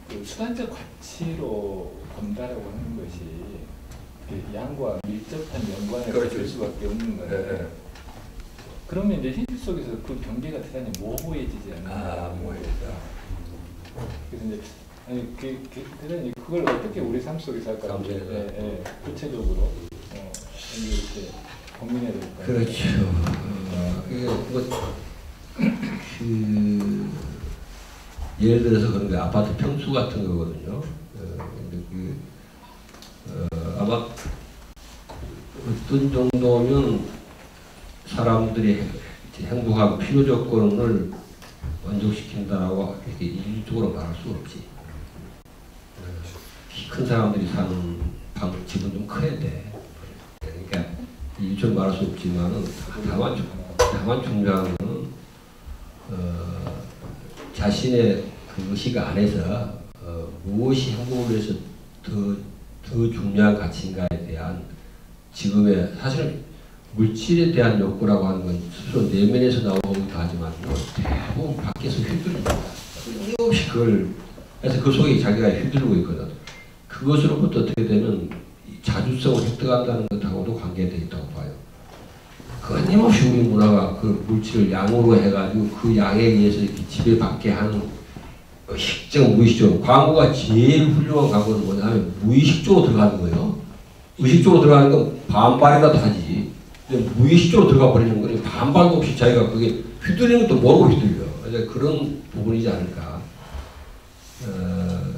그 수단적 가치로 본다라고 하는 것이 양과 밀접한 연관을 가질 수밖에 없는 거예요. 그러면 이제 현실 속에서 그 경계가 대단히 모호해지지 않나. 모호해져. 그래서 이제 대단히 그걸 어떻게 우리 삶 속에서 할까? 구체적으로 이렇게 고민해야 될까요? 그렇죠. 예를 들어서 그런 게 아파트 평수 같은 거거든요. 아마 어떤 정도면 사람들이 행복하고 필요 조건을 만족시킨다라고 이렇게 일률적으로 말할 수 없지. 키 큰 사람들이 사는 집은 좀 커야 돼. 그러니까 일률적으로 말할 수 없지만은 다만 중요한 거는 자신의 그 의식 안에서 무엇이 행복을 위해서 더 중요한 가치인가에 대한 지금의 사실은 물질에 대한 욕구라고 하는 건 스스로 내면에서 나오기도 하지만 대부분 밖에서 휘둘립니다. 끊임없이 그걸 그래서 그 속에 자기가 휘둘리고 있거든. 그것으로부터 어떻게 되면 자주성을 획득한다는 것하고도 관계되어 있다고 봐요. 끊임없이 우리 문화가 그 물질을 양으로 해가지고 그 양에 의해서 이렇게 지배받게 하는 의식적, 무의식적. 광고가 제일 훌륭한 광고는 뭐냐면 무의식적으로 들어가는 거예요. 의식적으로 들어가는 건 반발이라도 하지. 근데 무의식적으로 들어가 버리는 거니 반발도 없이 자기가 그게 휘둘리는 것도 모르고 휘둘려. 그래서 그런 부분이지 않을까.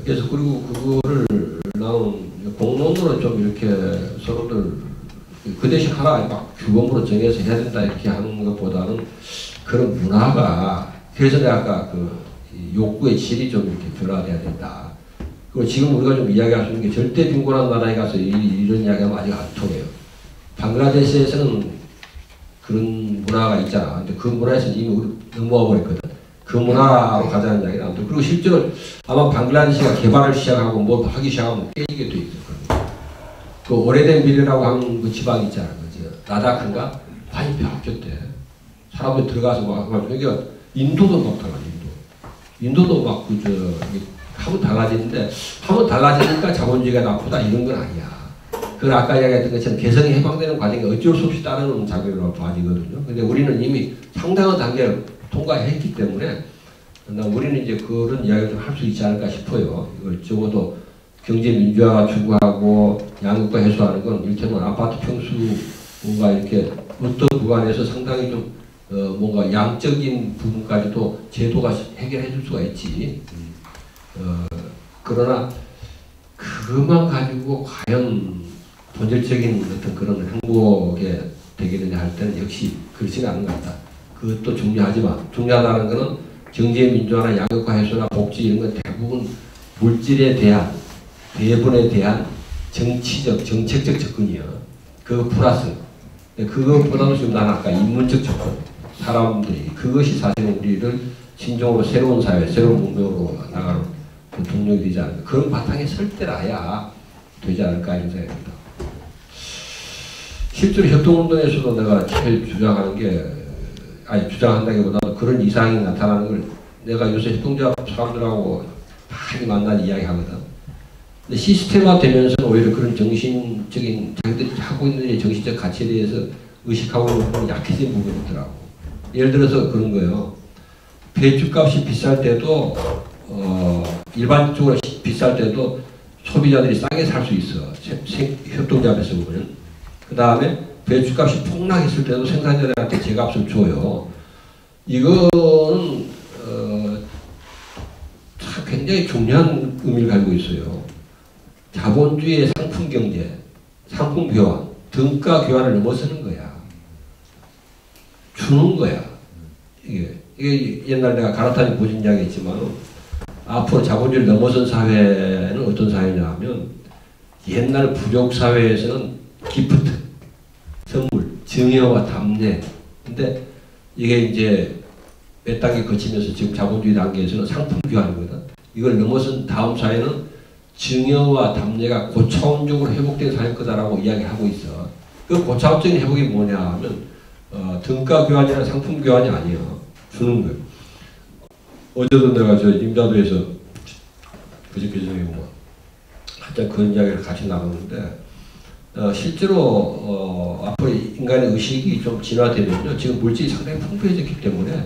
그래서 그리고 그거를 나온 공론으로 좀 이렇게 서로들 그 대신 하나 막 규범으로 정해서 해야 된다 이렇게 하는 것보다는 그런 문화가 그래서 내가 아까 그 욕구의 질이 좀 이렇게 변화돼야 된다. 그리고 지금 우리가 좀 이야기할 수 있는 게 절대 빈곤한 나라에 가서 이런 이야기하면 아직 안 통해요. 방글라데시에서는 그런 문화가 있잖아. 근데 그 문화에서는 이미 우리 넘어와 버렸거든. 그 문화로 가자는 이야기는 안 돼. 그리고 실제로 아마 방글라데시가 개발을 시작하고 뭐 하기 시작하면 깨지게 돼 있을 거예요. 그 오래된 미래라고 하는 그 지방이 있잖아. 그죠? 라다크인가? 많이 바뀌었대. 사람들 들어가서 막, 그러니까 인도도 막 달라, 인도도 막, 하면 달라지는데, 하면 달라지니까 자본주의가 나쁘다, 이런 건 아니야. 그건 아까 이야기했던 것처럼 개성이 해방되는 과정이 어쩔 수 없이 따르는 작용이라고 봐지거든요. 근데 우리는 이미 상당한 단계를 통과했기 때문에, 우리는 이제 그런 이야기를 좀 할 수 있지 않을까 싶어요. 이걸 적어도 경제 민주화 추구하고 양극화 해소하는 건 이를테면 아파트 평수가 이렇게 어떤 구간에서 상당히 좀 뭔가 양적인 부분까지도 제도가 해결해 줄 수가 있지. 그러나 그것만 가지고 과연 본질적인 어떤 그런 행복에 되겠느냐 할 때는 역시 그렇지는 않은 것 같다. 그것도 중요하지만 중요하다는 것은 경제 민주화나 양극화 해소나 복지 이런 건 대부분 물질에 대한 배분에 대한 정치적, 정책적 접근이야. 그거 플러스. 그것보다도 지금 나는 아까 인문적 접근. 사람들이. 그것이 사실은 우리를 진정으로 새로운 사회, 새로운 문명으로 나가는 그 동력이 되지 않을까. 그런 바탕에 설 때라야 되지 않을까 이런 생각입니다. 실제로 협동운동에서도 내가 제일 주장하는 게, 주장한다기보다도 그런 이상이 나타나는 걸 내가 요새 협동조합 사람들하고 많이 만나는 이야기 하거든. 근데 시스템화 되면서는 오히려 그런 정신적인, 자기들이 하고 있는 정신적 가치에 대해서 의식하고 있는 부분이 약해진 부분이 있더라고. 예를 들어서 그런 거예요. 배추값이 비쌀 때도, 일반적으로 비쌀 때도 소비자들이 싸게 살 수 있어. 협동조합에서 보면. 그 다음에 배추값이 폭락했을 때도 생산자들한테 제값을 줘요. 이거는, 굉장히 중요한 의미를 가지고 있어요. 자본주의의 상품 경제, 상품 교환, 등가 교환을 넘어서는 거야. 주는 거야. 이게 옛날 내가 가라타니 보신 이야기 했지만, 앞으로 자본주의를 넘어선 사회는 어떤 사회냐 하면, 옛날 부족 사회에서는 기프트, 선물, 증여와 담례. 근데 이게 이제 몇 단계 거치면서 지금 자본주의 단계에서는 상품 교환이거든. 이걸 넘어선 다음 사회는 증여와 담례가 고차원적으로 회복된 사회일 거다라고 이야기하고 있어. 그 고차원적인 회복이 뭐냐 하면 등가 교환이나 상품 교환이 아니에요. 주는 거예요. 어제도 내가 저 임자도에서 그저께 전에 한참 그런 이야기를 같이 나눴는데 실제로 앞으로 인간의 의식이 좀 진화되면요. 지금 물질이 상당히 풍부해졌기 때문에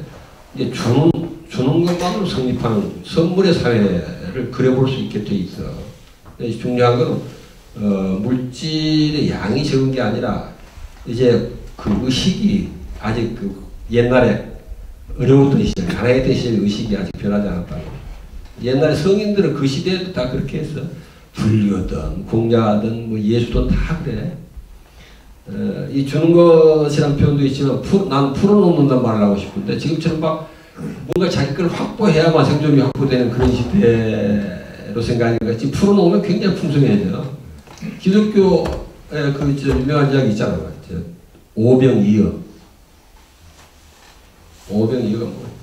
이제 주는 것만으로 성립하는 선물의 사회를 그려볼 수 있게 돼 있어. 중요한 건 물질의 양이 적은 게 아니라 이제 그 의식이 아직 그 옛날에 어려웠던 시절, 가난했던 시절의 의식이 아직 변하지 않았다고. 옛날에 성인들은 그 시대에도 다 그렇게 했어. 불교든 공자든 뭐 예수든 다 그래. 이 주는 것이란 표현도 있지만 난 풀어놓는단 말을 하고 싶은데 지금처럼 막 뭔가 자기 걸 확보해야만 생존이 확보되는 그런 시대로 생각하니까 지금 풀어놓으면 굉장히 풍성해져요. 기독교의 그 유명한 이야기 있잖아. 오병이어. 오병이어가 뭐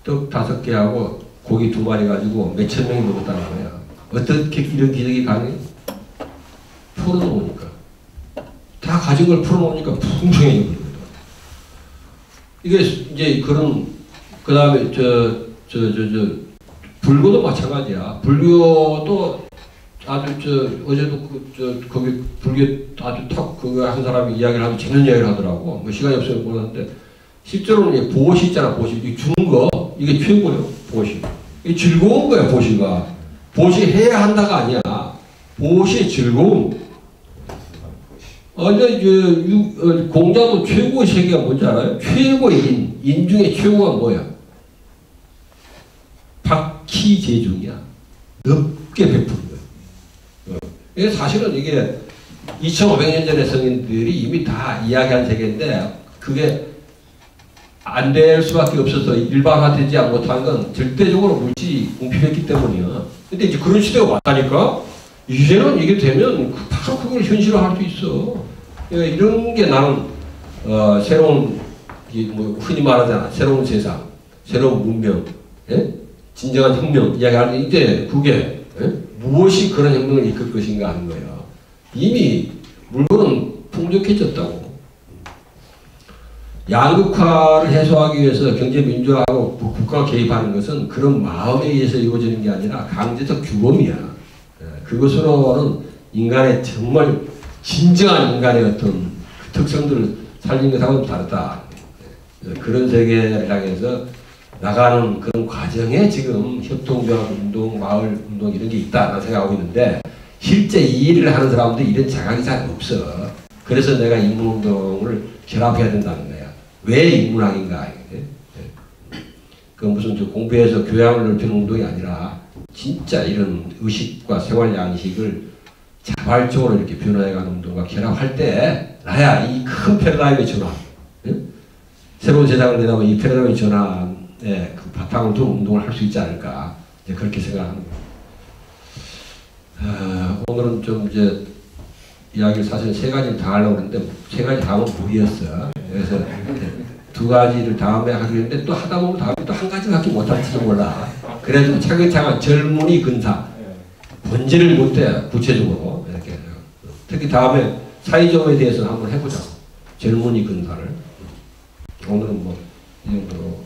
떡 5개 하고 고기 2마리 가지고 몇천 명이 먹었다는 거야. 어떻게 이런 기적이 가능해? 풀어놓으니까. 다 가진 걸 풀어놓으니까 풍성해지거든. 이게 이제 그런, 그 다음에 불교도 마찬가지야. 불교도 아주 어제도 거기 불교 아주 턱 그거 한 사람이 이야기를 하면 재밌는 이야기를 하더라고. 뭐 시간이 없어서 몰랐는데 실제로는 보시 있잖아. 보시. 이 주는 거 이게 최고예요. 보시. 이게 즐거운 거야. 보시가. 보시 해야 한다가 아니야. 보시의 즐거움. 공자도 최고의 세계가 뭔지 알아요? 최고의 인 중에 최고가 뭐야? 박희재중이야. 넓게 베푸는 거야. 이게 사실은 이게 2500년 전의 성인들이 이미 다 이야기한 세계인데 그게 안 될 수밖에 없어서 일반화되지 못한 건 절대적으로 물질이 공평했기 때문이야. 근데 이제 그런 시대가 왔다니까? 이제는 이게 되면 바로 그걸 현실화할 수 있어. 그러니까 이런 게 나는 새로운 뭐 흔히 말하잖아. 새로운 세상, 새로운 문명, 예? 진정한 혁명 이야기하는 이제 그게 예? 무엇이 그런 혁명을 이끌 것인가 하는 거예요. 이미 물건은 풍족해졌다고. 양극화를 해소하기 위해서 경제민주화하고 국가가 개입하는 것은 그런 마음에 의해서 이루어지는 게 아니라 강제적 규범이야. 그것으로는 인간의 정말 진정한 인간의 어떤 그 특성들을 살리는 것하고는 다르다. 그런 세계를 향해서 나가는 그런 과정에 지금 협동조합 운동, 마을 운동 이런 게 있다고 생각하고 있는데 실제 이 일을 하는 사람들이 이런 자각이 잘 없어. 그래서 내가 인문운동을 결합해야 된다는 거야. 왜 인문학인가? 그 무슨 공부해서 교양을 넓히는 운동이 아니라 진짜 이런 의식과 생활 양식을 자발적으로 이렇게 변화해가는 운동과 결합할 때 나야 이 큰 패러다임의 전환, 새로운 세상을 내다보면 이 패러다임의 전환에 그 바탕을 둔 운동을 할 수 있지 않을까 이제 그렇게 생각합니다. 오늘은 좀 이제 이야기를 사실 3가지를 다 하려고 했는데 3가지 다 하면 무리였어. 그래서 2가지를 다음에 하기로 했는데 또 하다 보면 다음에 또 1가지밖에 못할지도 몰라. 그래도 차근차근 젊은이 근사 본질을 못해 구체적으로 이렇게 특히 다음에 사회정의에 대해서 한번 해보자. 젊은이 근사를 오늘은 뭐 이 정도로